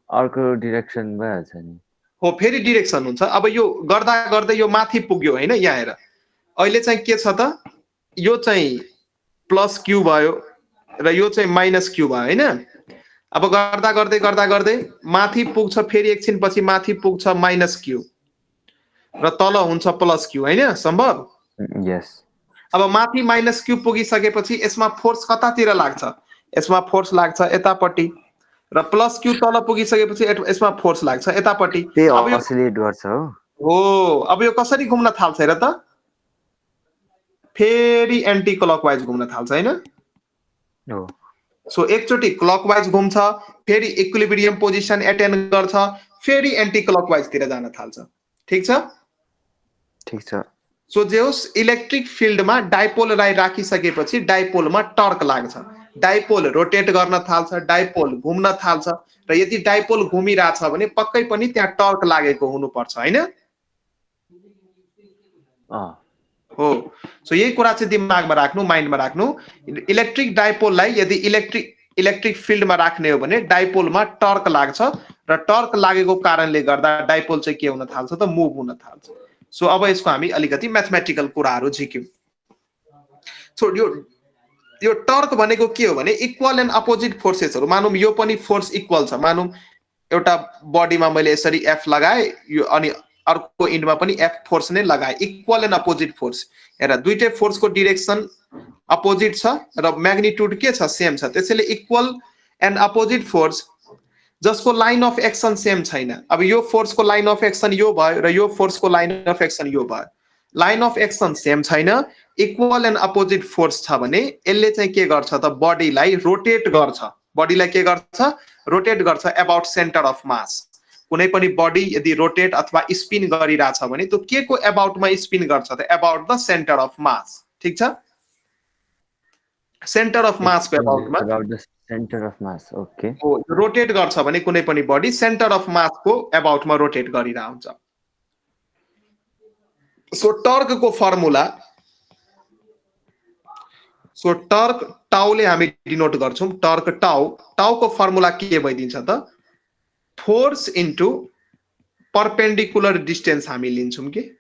अर्को डिरेक्सन भइहाल्छ नि। हो, फेरि डिरेक्सन हुन्छ। अब यो गर्दा गर्दै यो माथि पुग्यो हैन? यहाँ हेर, अहिले चाहिँ के छ त? यो चाहिँ प्लस Q भयो र यो चाहिँ माइनस Q भयो हैन? अब गर्दा गर्दै माथि पुग्छ, फेरि एकछिन पछि माथि पुग्छ माइनस Q र तल हुन्छ प्लस Q, हैन? सम्भव? यस। अब माथि माइनस Q पुगिसकेपछि यसमा फोर्स कतातिर लाग्छ? यसमा फोर्स लाग्छ यतापट्टि, र प्लस Q तल पुगिसकेपछि यसमा फोर्स लाग्छ यतापट्टि। अब यो असिलेट गर्छ हो। अब यो कसरी घुम्न थाल्छ हेर त? फेरि एन्टी क्लकवाइज घुम्न थाल्छ, हैन? हो। सो एकचोटि क्लकवाइज घुम्छ, फेरि इक्विलिब्रियम पोजिसन एटेन गर्छ, फेरि एन्टी क्लकवाइजतिर जान थाल्छ। ठीक छ? ठीक छ। सो जे होस्, इलेक्ट्रिक फिल्डमा डाइपोललाई राखिसकेपछि डाइपोलमा टर्क लाग्छ। डाइपोल रोटेट गर्न थाल्छ, डाइपोल घुम्न थाल्छ, र यदि डाइपोल घुमिरहेछ भने पक्कै पनि त्यहाँ टर्क लागेको हुनुपर्छ, हैन? हो। सो यही कुरा चाहिँ दिमागमा राख्नु, माइन्डमा राख्नु। इलेक्ट्रिक डाइपोललाई यदि इलेक्ट्रिक फिल्डमा राख्ने हो भने डाइपोलमा टर्क लाग्छ, र टर्क लागेको कारणले गर्दा डाइपोल चाहिँ के हुन थाल्छ त? मुभ हुन थाल्छ। सो अब यसको हामी अलिकति म्याथमेटिकल कुराहरू झिक्यौं। सो यो टर्क भनेको के हो भने इक्वल एन्ड अपोजिट फोर्सेसहरू। मानौँ यो पनि फोर्स इक्वल छ। मानौँ एउटा बडीमा मैले यसरी F लगाए, यो अनि अर्को इन्डमा पनि F फोर्स नै लगाए, इक्वल एन्ड अपोजिट फोर्स। हेर, दुईटै फोर्सको डिरेक्सन अपोजिट छ र म्याग्निट्युड के छ? सेम छ। त्यसैले इक्वल एन्ड अपोजिट फोर्स जसको लाइन अफ एक्सन सेम छैन। अब यो फोर्सको लाइन अफ एक्सन यो भयो र यो फोर्सको लाइन अफ एक्सन यो भयो। लाइन अफ एक्सन सेम छैन, इक्वल एन्ड अपोजिट फोर्स छ भने यसले चाहिँ के गर्छ त? बडीलाई रोटेट गर्छ। बडीलाई के गर्छ? रोटेट गर्छ अबाउट सेन्टर अफ मास। कुनै पनि बडी यदि रोटेट अथवा स्पिन गरिरहेछ भने त्यो के को अबाउटमा स्पिन गर्छ त? About the centre of mass. ठीक छ? सेन्टर अफ मास को अबाउटमा, about the centre of mass. Okay. हो, रोटेट गर्छ भने कुनै पनि बडी सेन्टर अफ मास को अबाउटमा रोटेट गरिरहेको हुन्छ। सो टर्क को फर्मुला, सो टर्क टाउले हामी डिनोट गर्छौं। टर्क टाउ को फर्मुला के भइदिन्छ त? फोर्स इन्टु परपेन्डिकुलर डिस्टेन्स हामी लिन्छौं के?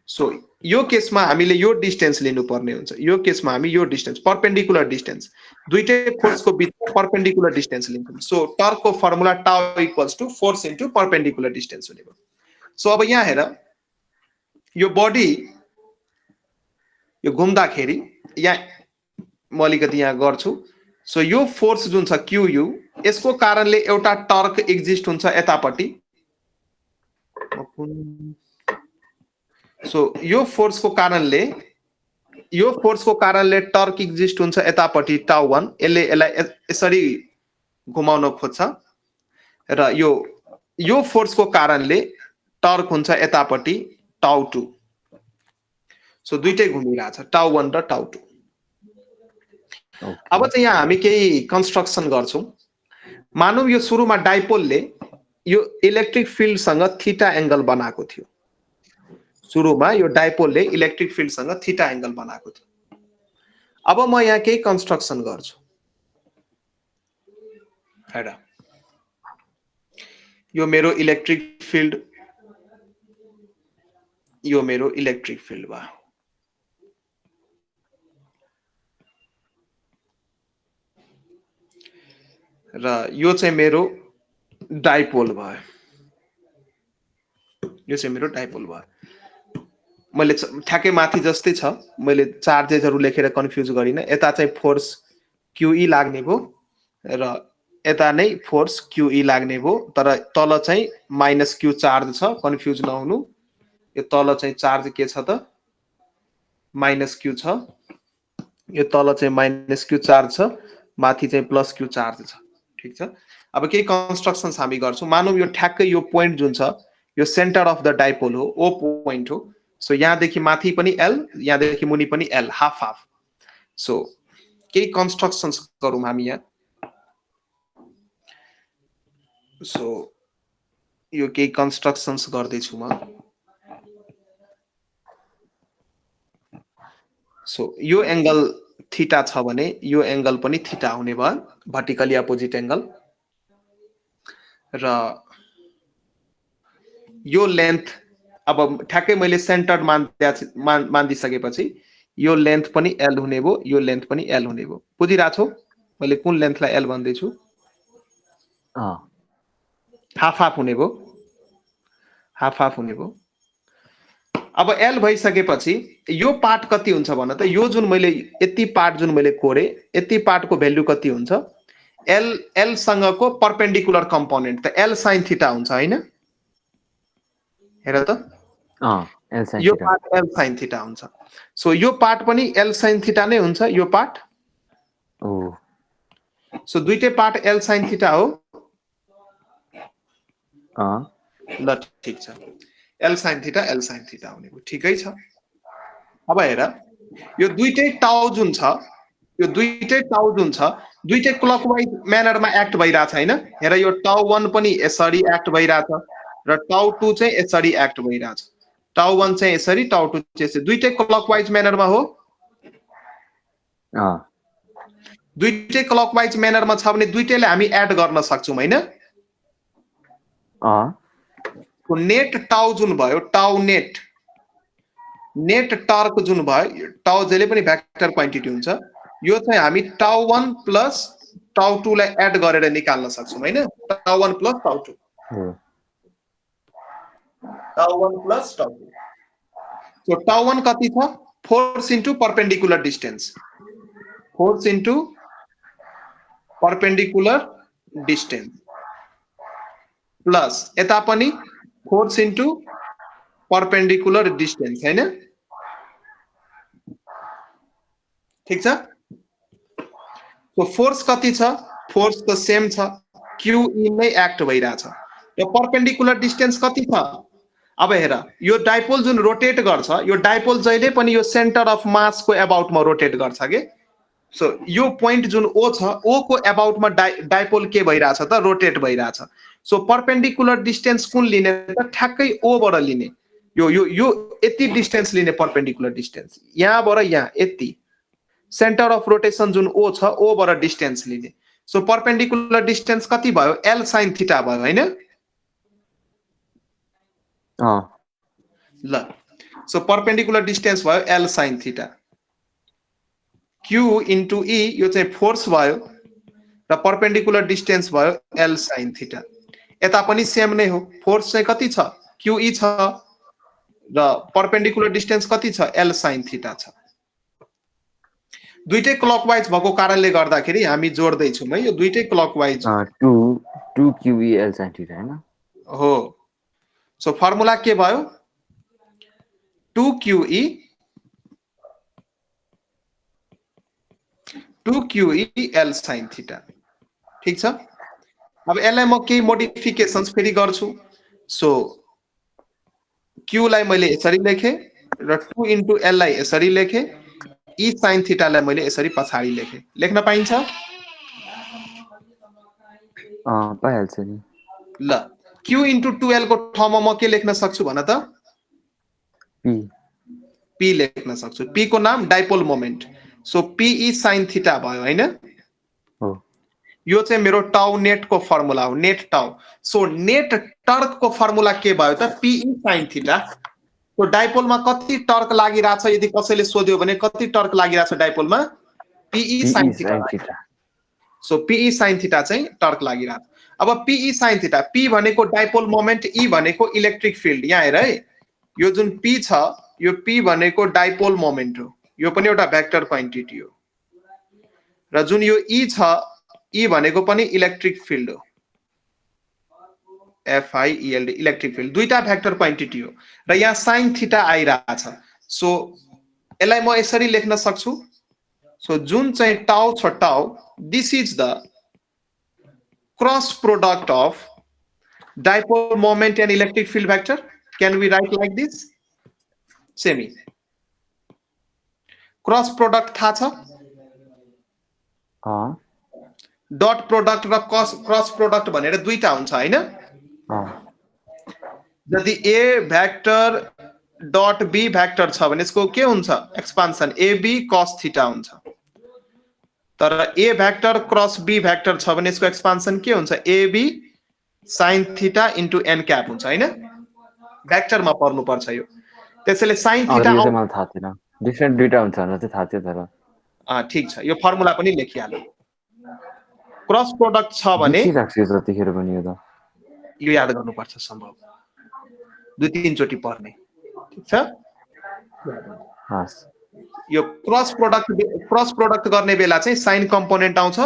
सो यो केसमा हामीले यो डिस्टेन्स लिनुपर्ने हुन्छ। यो केसमा हामी यो डिस्टेन्स, परपेन्डिकुलर डिस्टेन्स, दुईटै फोर्सको बीचमा परपेन्डिकुलर डिस्टेन्स लिन्छौं। सो टर्क को formula tau equals to force into perpendicular distance हुने भयो। सो अब यहाँ हेर, यो बडी यो घुम्दाखेरि यहाँ म अलिकति यहाँ गर्छु। सो यो फोर्स जुन छ QU, यसको कारणले एउटा टर्क एक्जिस्ट हुन्छ यतापट्टि। सो यो फोर्सको कारणले टर्क एक्जिस्ट हुन्छ यतापट्टि टाउ1। यसलाई यसरी घुमाउन खोज्छ, र यो फोर्सको कारणले टर्क हुन्छ यतापट्टि टाउ2। सो दुईटै घुमिरहेछ, टाउ1 र टाउ2। अब चाहिँ यहाँ हामी केही कन्स्ट्रक्सन गर्छौं। मानौँ यो सुरुमा डाइपोलले यो इलेक्ट्रिक फिल्डसँग थीटा एंगल बनाएको थियो। सुरुमा यो डाइपोलले इलेक्ट्रिक फिल्डसँग थीटा एंगल बनाएको थियो। अब म यहाँ केही कन्स्ट्रक्सन गर्छु। हेर, यो मेरो इलेक्ट्रिक फिल्ड, यो मेरो इलेक्ट्रिक फिल्ड भयो। र यो चाहिँ मेरो डाइपोल भयो, यो चाहिँ मेरो डाइपोल भयो। मैले ठ्याक्कै माथि जस्तै छ, मैले चार्जेसहरु लेखेर कन्फ्युज गरिन। यता चाहिँ फोर्स क्यूई लाग्ने भो र यता नै फोर्स क्यूई लाग्ने भो, तर तल चाहिँ माइनस क्यू चार्ज छ, कन्फ्युज नहुनु। यो तल चाहिँ चार्ज के छ त, माइनस क्यू छ। यो तल चाहिँ माइनस क्यू चार्ज छ, माथि चाहिँ प्लस क्यू चार्ज छ। ठीक छ। अब केही कन्स्ट्रक्सन्स हामी गर्छौं। मानौं यो ठ्याक्कै यो पोइन्ट जुन छ यो सेन्टर अफ द डाइपोल हो, ओ पोइन्ट हो। सो यहाँदेखि माथि पनि एल, यहाँदेखि मुनि पनि एल, हाफ हाफ। सो केही कन्स्ट्रक्सन्स गरौँ हामी यहाँ। सो यो केही कन्स्ट्रक्सन्स गर्दैछु म। सो यो एंगल थीटा छ भने यो एंगल पनि थीटा हुने भयो, भर्टिकली अपोजिट एंगल। र यो लेन्थ अब ठ्याक्कै मैले सेन्टर मानिदिसकेपछि यो लेन्थ पनि एल हुने भयो, यो लेन्थ पनि एल हुने भयो। बुझिरहेछौ मैले कुन लेन्थलाई एल भन्दैछु? हाफ हाफ हुने भयो, हाफ हाफ हुने भयो। अब एल भइसकेपछि यो पार्ट कति हुन्छ भन त? यो जुन मैले यति पार्ट जुन मैले कोरे, यति पार्टको भ्यालु कति हुन्छ? एल सँगको परपेन्डिकुलर कम्पोनेन्ट त एल साइन थीटा हुन्छ हैन? हेर त, यो पार्ट एल साइन थीटा हुन्छ। सो यो पार्ट पनि एल साइन थीटा नै हुन्छ, यो पार्ट। सो दुईटै पार्ट एल साइन थीटा हो। ल ठीक छ, एल साइन थीटा हुने भयो, ठिकै छ। अब हेर, यो दुईटै टाउ जुन छ, यो दुईटै टाउ जुन छ, दुईटै क्लकवाइज म्यानरमा एक्ट भइरहेछ हैन? हेर यो टाउ 1 पनि यसरी एक्ट भइरहेछ र टाउ 2 चाहिँ यसरी एक्ट भइरहेछ। टाउ 1 चाहिँ यसरी, टाउ 2 चाहिँ यसरी, दुईटै क्लकवाइज म्यानरमा हो। दुईटै क्लकवाइज म्यानरमा छ भने दुईटैलाई हामी एड गर्न सक्छौं हैन? नेट टाउ जुन भयो, टाउ नेट, नेट टर्क जुन भयो, टाउ जहिले पनि भेक्टर क्वान्टिटी हुन्छ। यो चाहिँ हामी टाउ 1 प्लस टाउ 2 लाई एड गरेर निकाल्न सक्छौं हैन? टाउ 1 प्लस टाउ 2, टाउ 1 प्लस टाउ 2। सो टाउ 1 कति छ? Force into perpendicular distance, force into perpendicular distance, plus यता पनि फोर्स इन्टु परपेन्डिकुलर डिस्टेन्स हैन? ठीक छ। तो फोर्स कति छ? फोर्स त सेम छ, क्यूई नै एक्ट भइरहेछ। र परपेन्डिकुलर डिस्टेन्स कति छ? अब हेर, यो डाइपोल जुन रोटेट गर्छ, यो डाइपोल जहिले पनि यो सेन्टर अफ मासको अबाउटमा रोटेट गर्छ के। सो यो पोइन्ट जुन ओ छ, ओ को अबाउटमा डाइपोल के भइरहेछ त? रोटेट भइरहेछ। सो परपेन्डिकुलर डिस्टेन्स कुन लिने त? ठ्याक्कै ओ बाट लिने। यो यो यो यति डिस्टेन्स लिने परपेन्डिकुलर डिस्टेन्स, यहाँबाट यहाँ यति। सेन्टर अफ रोटेसन जुन ओ छ, ओ बाट डिस्टेन्स लिने। सो परपेन्डिकुलर डिस्टेन्स कति भयो? एल साइन थीटा भयो हैन? ल, सो परपेन्डिकुलर डिस्टेन्स भयो L sine theta. Q into E, यो चाहिँ फोर्स भयो र परपेन्डिकुलर डिस्टेन्स भयो एल साइन थीटा। यता पनि सेम नै हो, फोर्स चाहिँ कति छ? क्यूई छ र परपेन्डिकुलर डिस्टेन्स कति छ? एल साइन थीटा छ। दुईटै क्लकवाइज भएको कारणले गर्दाखेरि हामी जोड्दै छौं है, यो दुईटै clockwise 2 QE L sine theta हैन? हो। सो फर्मुला के भयो? 2 क्यूई एल साइन थीटा। ठीक छ। अब यसलाई म केही मोडिफिकेसन्स फेरि गर्छु। सो क्यू लाई मैले यसरी लेखे र 2 इन्टु एल लाई यसरी लेखे, ई साइन थीटा लाई मैले यसरी पछाडि लेखे। लेख्न पाइन्छ? पाइहाल्छ नि। ल, क्यू इन्टु 2l को ठाउँमा म के लेख्न सक्छु भन त? पी लेख्न सक्छु। पी को नाम dipole moment. So P E sine theta भयो हैन? यो चाहिँ मेरो टाउ नेटको फर्मुला हो, नेट टाउ। सो नेट टर्कको फर्मुला के भयो त PE sin थीटा। सो डाइपोलमा कति टर्क लागिरहेछ यदि कसैले सोध्यो भने कति टर्क लागिरहेछ डाइपोलमा PE sin theta. So PE sin theta चाहिँ टर्क लागिरहेछ। अब PE sin थीटा, P भनेको डाइपोल मोमेन्ट, E भनेको इलेक्ट्रिक फिल्ड। यहाँ हेर है, यो जुन P छ यो P भनेको डाइपोल मोमेन्ट हो, यो पनि एउटा भेक्टर क्वान्टिटी हो। र जुन यो E छ, E भनेको पनि इलेक्ट्रिक फिल्ड हो, FIELD इलेक्ट्रिक फिल्ड, दुईटा भेक्टर क्वान्टिटी हो। र यहाँ साइन थीटा आइरहेछ। सो यसलाई म यसरी लेख्न सक्छु। सो जुन चाहिँ टाउ छ tau, this is the cross product of dipole moment and electric field vector. Can we write like this? Semi cross product थाहा छ? डट प्रोडक्ट र क्रस प्रोडक्ट भनेर दुईटा हुन्छ हैन? यदि A vector dot B vector छ भने यसको के हुन्छ? एक्सपान्सन AB cos थीटा हुन्छ। तर A vector cross B vector छ भने यसको एक्सपान्सन के हुन्छ? AB sin theta into n cap हुन्छ हैन? भेक्टरमा पर्नु पर्छ यो। त्यसैले sin थीटा यो चाहिँ मलाई थाहा थिएन, डिफरेन्ट दुईटा हुन्छ भनेर चाहिँ थाहा थियो। तर ठीक छ, यो फर्मुला पनि लेखिहाल्नु। क्रस प्रोडक्ट छ भने जतिखेर पनि यो याद गर्नुपर्छ, सम्भव 2-3 चोटि पढ्ने। ठीक छ? यो क्रस प्रोडक्ट गर्ने बेला चाहिँ साइन कम्पोनेन्ट आउँछ,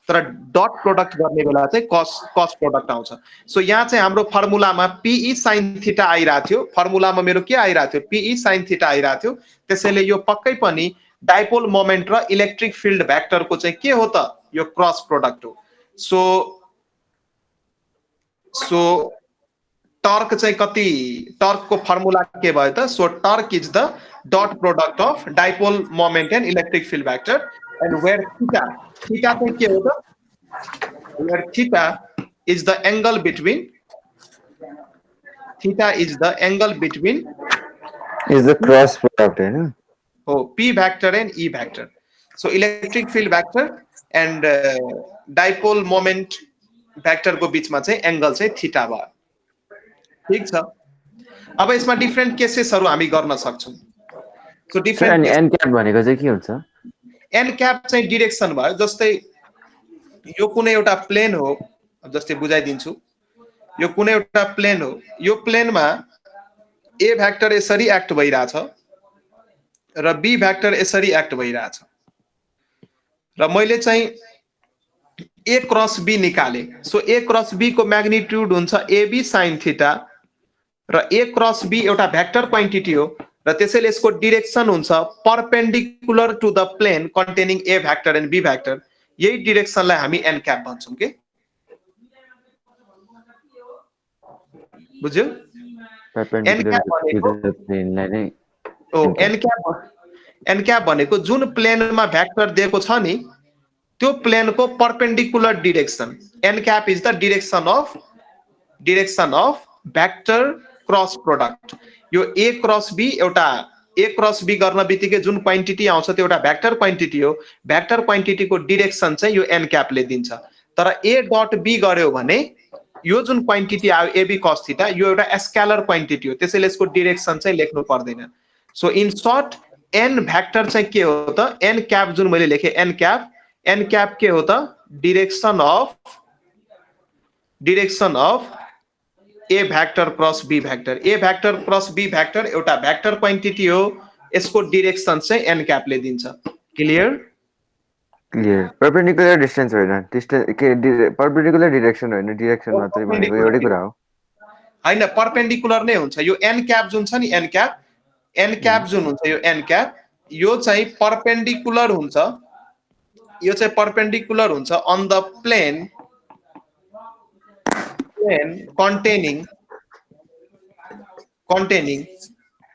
तर डट प्रोडक्ट गर्ने बेला चाहिँ कस प्रोडक्ट आउँछ। सो यहाँ चाहिँ हाम्रो फर्मुलामा PE sin थीटा आइरहेको थियो, फर्मुलामा मेरो के आइरहेको थियो? PE sin थीटा आइरहेको थियो। त्यसैले यो पक्कै पनि डाइपोल मोमेन्ट र इलेक्ट्रिक फिल्ड भेक्टरको चाहिँ के हो त? यो क्रस प्रोडक्ट हो। सो टर्क चाहिँ कति? टर्कको फर्मुला के भयो त? So torque is the dot product of dipole moment and electric field vector and where theta चाहिँ के हो त? Where theta is the angle between is the cross product हैन? हो, P vector and E vector. So electric field vector and dipole moment भेक्टरको बीचमा चाहिँ एंगल चाहिँ थीटा भयो। ठीक छ? अब यसमा डिफरेन्ट केसेसहरु हामी गर्न सक्छौं। सो डिफरेन्ट एन क्याप भनेको चाहिँ के हुन्छ? एन क्याप चाहिँ डाइरेक्सन भयो। जस्तै यो कुनै एउटा प्लेन हो, जस्तै बुझाइदिन्छु। यो कुनै एउटा प्लेन हो, यो प्लेनमा ए भेक्टर यसरी एक्ट भइराछ र बी भेक्टर यसरी एक्ट भइराछ र मैले चाहिँ ए क्रस बी निकाले। सो ए क्रस बी को म्याग्निट्युड हुन्छ AB sin थीटा र ए क्रस बी एउटा भेक्टर क्वान्टिटी हो र त्यसैले यसको डाइरेक्सन हुन्छ perpendicular to the plane containing A vector and B vector. यही डाइरेक्सनलाई हामी एन क्याप भन्छौं के? बुझ्यो? एन क्याप भनेको जुन प्लेनमा भेक्टर दिएको छ नि त्यो प्लेनको perpendicular direction. N cap is the direction of vector cross product. यो ए क्रस बी गर्न बित्तिकै जुन क्वान्टिटी आउँछ त्यो एउटा भेक्टर क्वान्टिटी हो। भेक्टर क्वान्टिटीको डाइरेक्सन चाहिँ यो एन क्यापले दिन्छ। तर ए डट बी गर्यो भने यो जुन क्वान्टिटी आयो AB cos थीटा यो एउटा स्केलर क्वान्टिटी हो, त्यसैले यसको डाइरेक्सन चाहिँ लेख्नु पर्दैन। So in short n vector चाहिँ के हो त? एन क्याप जुन मैले लेखे एन क्याप के हो त? Direction of A vector cross B vector. A vector cross B vector एउटा भेक्टर क्वान्टिटी हो, यसको डाइरेक्सन चाहिँ एन क्यापले दिन्छ। क्लियर? परपेन्डिकुलर डिस्टेन्स होइन, परपेन्डिकुलर डाइरेक्सन होइन, डाइरेक्सन मात्रै भनेको एउटै कुरा हो हैन? परपेन्डिकुलर नै हुन्छ। यो एन क्याप जुन छ नि, एन क्याप जुन हुन्छ, यो एन क्याप यो चाहिँ परपेन्डिकुलर हुन्छ। यो चाहिँ परपेन्डिकुलर हुन्छ on the plane containing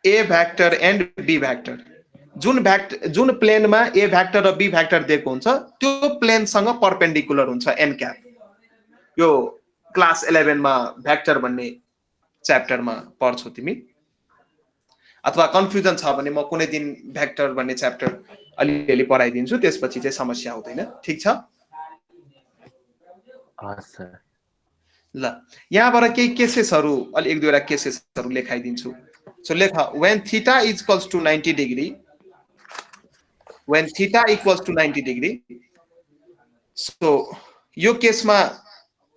A vector and B vector. जुन प्लेनमा ए भेक्टर र बी भेक्टर दिएको हुन्छ त्यो प्लेनसँग परपेन्डिकुलर हुन्छ एन क्याप। यो क्लास 11 मा भेक्टर भन्ने च्याप्टरमा पढ्छौ तिमी, अथवा कन्फ्युजन छ भने म कुनै दिन भेक्टर भन्ने च्याप्टर अलिअलि पढाइदिन्छु, त्यसपछि चाहिँ समस्या हुँदैन। ठीक छ? हस् सर ल यहाँबाट केही केसेसहरू अलि एक दुईवटा केसेसहरू लेखाइदिन्छु सो लेख when theta is equals to 90 degree when theta equals to 90 degree so यो केसमा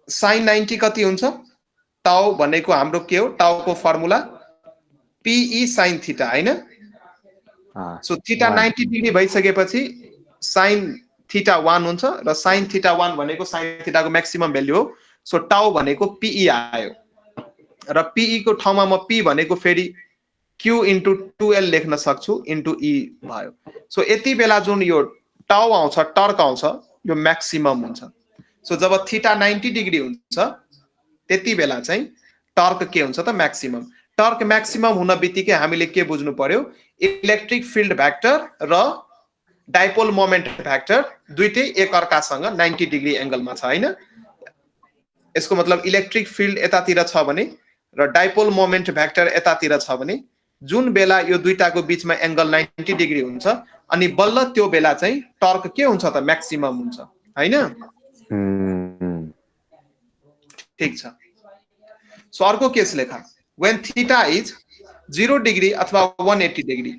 sin 90 कति हुन्छ टाउ भनेको हाम्रो के हो टाउको फर्मुला PE sin theta हैन सो थीटा 90 डिग्री भइसकेपछि sin थीटा 1 हुन्छ र sin थीटा 1 भनेको sin थीटाको म्याक्सिमम भ्यालु हो सो टाउ भनेको PE आयो र PE को ठाउँमा म P भनेको फेरि Q into 2L लेख्न सक्छु into E भयो सो यति बेला जुन यो टाउ आउँछ टर्क आउँछ यो म्याक्सिमम हुन्छ सो जब थीटा 90 डिग्री हुन्छ त्यति बेला चाहिँ टर्क के हुन्छ त म्याक्सिमम टर्क म्याक्सिमम हुन बित्तिकै हामीले के बुझ्नु पर्यो इलेक्ट्रिक फिल्ड भेक्टर र डाइपोल मोमेन्ट भेक्टर दुईटै एक अर्कासँग 90 डिग्री एंगलमा छ हैन यसको मतलब इलेक्ट्रिक फिल्ड यतातिर छ भने र डाइपोल मोमेन्ट भेक्टर यतातिर छ भने जुन बेला यो दुईटाको बीचमा एंगल 90 डिग्री हुन्छ अनि बल्ल त्यो बेला चाहिँ टर्क के हुन्छ त म्याक्सिमम हुन्छ हैन ठीक छ सो अर्को केस लेखा when theta is 0 degree अथवा 180 degree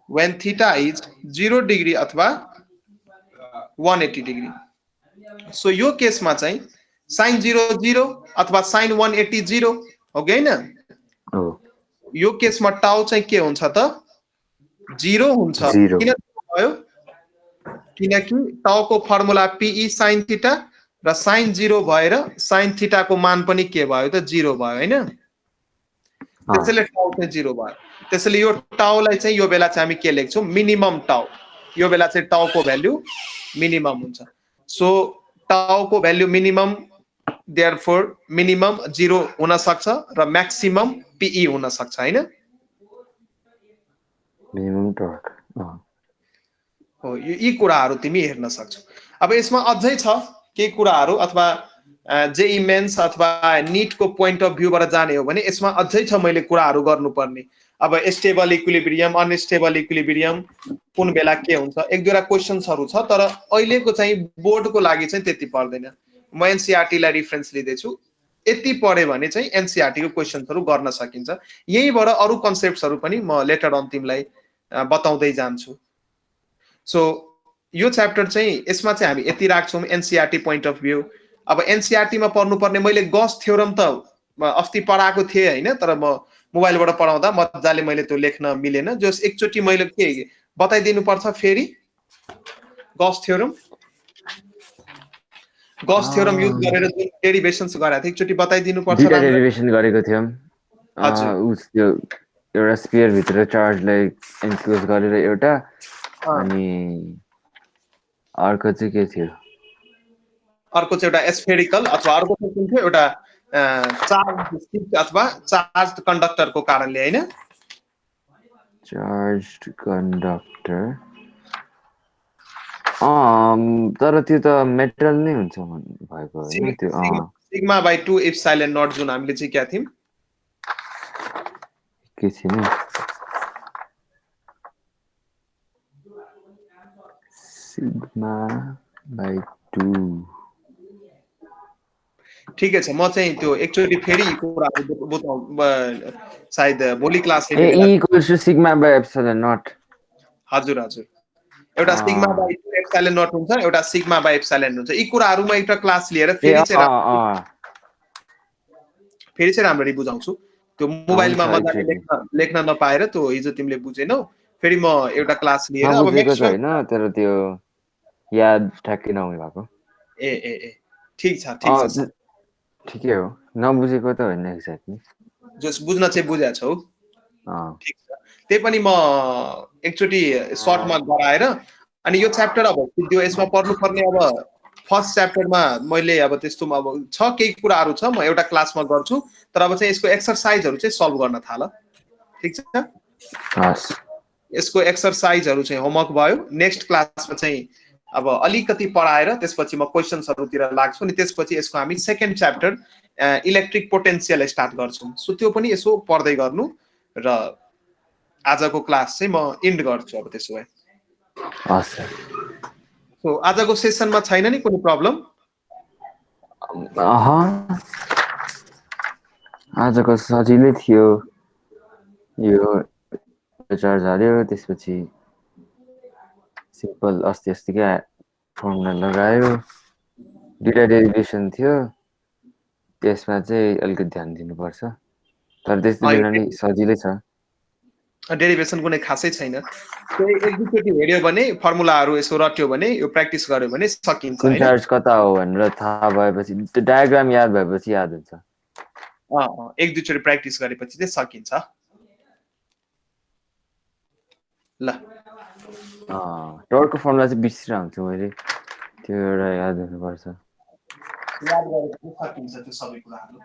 when theta is 0 degree अथवा 180 degree सो यो केसमा चाहिँ sin 0 0 अथवा sin 180 0 हो कि हैन यो केसमा टाउ चाहिँ के हुन्छ त 0 हुन्छ किन भयो किनकि टाउको फर्मुला PE sin थीटा र sin 0 भएर sin थीटा को मान पनि के भयो त 0 भयो हैन त्यसैले टाउ चाहिँ 0 भयो त्यसैले यो टाउलाई चाहिँ यो बेला चाहिँ हामी के लेख्छौं मिनिमम टाउ यो बेला चाहिँ टाउको भ्यालु मिनिमम हुन्छ सो टाउको भ्यालु मिनिमम देयरफोर मिनिमम 0 हुन सक्छ र म्याक्सिमम PE हुन सक्छ हैन मिनिमम टर्क हो यी कुराहरु तिमी हेर्न सक्छौ अब यसमा अझै छ केही कुराहरु अथवा जेई मेन्स अथवा नीट को पोइन्ट अफ भ्यू बाट जाने हो भने यसमा अझै छ मैले कुराहरु गर्नुपर्ने अब स्टेबल इक्विलिब्रियम अनस्टेबल इक्विलिब्रियम कुन बेला के हुन्छ एक दुईटा क्वेशन्सहरु छ तर अहिलेको चाहिँ बोर्डको लागि चाहिँ त्यति पर्दैन म एनसीईआरटी लाई रेफरेन्स लिदै छु यति पढे भने चाहिँ एनसीईआरटी को क्वेशन्सहरु गर्न सकिन्छ यहीबाट अरु कन्सेप्ट्सहरु पनि म लेटर अन तिमीलाई बताउँदै जान्छु सो यो च्याप्टर चाहिँ यसमा चाहिँ हामी यति राख्छौं एनसीईआरटी पोइन्ट अफ भ्यू अब एनसीईआरटी मा पढ्नुपर्ने मैले गॉस थ्योरम त अस्ति पढाएको थिए हैन तर म मोबाइलबाट पढाउँदा मजाले मैले त्यो लेख्न मिलेन जस एकचोटी मैले के बताइदिनु पर्छ फेरि गॉस थ्योरम युज गरेर जुन डेरिभेशन्स गराएको थिए एकचोटी बताइदिनु पर्छ दुईटा डेरिभेसन गरेको थियौ उस त्यो एउटा स्फियर भित्र चार्जलाई एन्क्लोज गरेर एउटा अनि अर्को चाहिँ के थियो अर्को चाहिँ एउटा स्फेरिकल अथवा अर्को चाहिँ कुन थियो एउटा चार्ज अथवा चार्ज कन्डक्टर को कारणले हैन चार्ज कन्डक्टर तर त्यो त मेटल नै हुन्छ भएको हैन त्यो सिग्मा बाइ 2 एप्सिलन नट जुन हामीले चाहिँ क्या थियौ के थियो सिग्मा बाइ 2 ठिकै छ म चाहिँ त्यो एकचोटी फेरि कुराहरु बताउँ सायद भोलि class A equals to sigma by epsilon naught हजुर हजुर एउटा सिग्मा बाइ 2 एप्सिलन नट हुन्छ एउटा सिग्मा बाइ एप्सिलन हुन्छ यी कुराहरुमा एउटा क्लास लिएर फेरि चाहिँ राम्ररी बुझाउँछु त्यो मोबाइलमा मजाले लेख्न नपाएर त्यो हिजो तिमीले बुझेनौ फेरि म एउटा क्लास लिएर अब बुझेको छैन तर त्यो याद ठ्याक्कै नहुने भएको ए ए ए ठीक छ ठिकै हो नबुझेको त होइन एक्ज्याक्टली जस बुझ्न चाहिँ बुझ्या छौ ठीक छ त्यही पनि म एकचोटी सर्टमा गराएर अनि यो च्याप्टर अब त्यो यसमा पढ्नु पर्ने अब फर्स्ट च्याप्टरमा मैले अब त्यस्तो अब छ केही कुराहरु छ म एउटा क्लासमा गर्छु तर अब चाहिँ यसको एक्सरसाइजहरु चाहिँ सल्भ गर्न थाल ठीक छ हस् यसको एक्सरसाइजहरु चाहिँ होमवर्क भयो नेक्स्ट क्लासमा चाहिँ अब अलिकति पढाएर त्यसपछि म क्वेशन्सहरुतिर लाग्छु अनि त्यसपछि यसको हामी second chapter electric potential start गर्छौं सो त्यो पनि यसो पढ्दै गर्नु र आजको क्लास चाहिँ म इन्ड गर्छु अब त्यसो भए हस् सो आजको सेसनमा छैन नि कुनै प्रब्लम आजको सजिलै थियो यो चार्ज हाल्यो त्यसपछि सिम्पल अस्तिकै फर्मुला लगायो दुईटा डेरिभेसन थियो त्यसमा चाहिँ अलिकति ध्यान दिनुपर्छ तर त्यस्तो दिन नि सजिलै छ डेरिभेसन कुनै खासै छैन त्यही एक दुईचोटि हेऱ्यो भने फर्मुलाहरू यसो रट्यो भने यो प्र्याक्टिस गर्यो भने सकिन्छ कुन हैन चार्ज कता हो भनेर थाहा भएपछि त्यो डायग्राम याद भएपछि याद हुन्छ एक दुईचोटि प्र्याक्टिस गरेपछि चाहिँ सकिन्छ ल टर्कको फर्मुला चाहिँ बिर्सिरहेको हुन्छु मैले त्यो एउटा याद हुनुपर्छ याद गरेपछि सकिन्छ त्यो सबै कुराहरू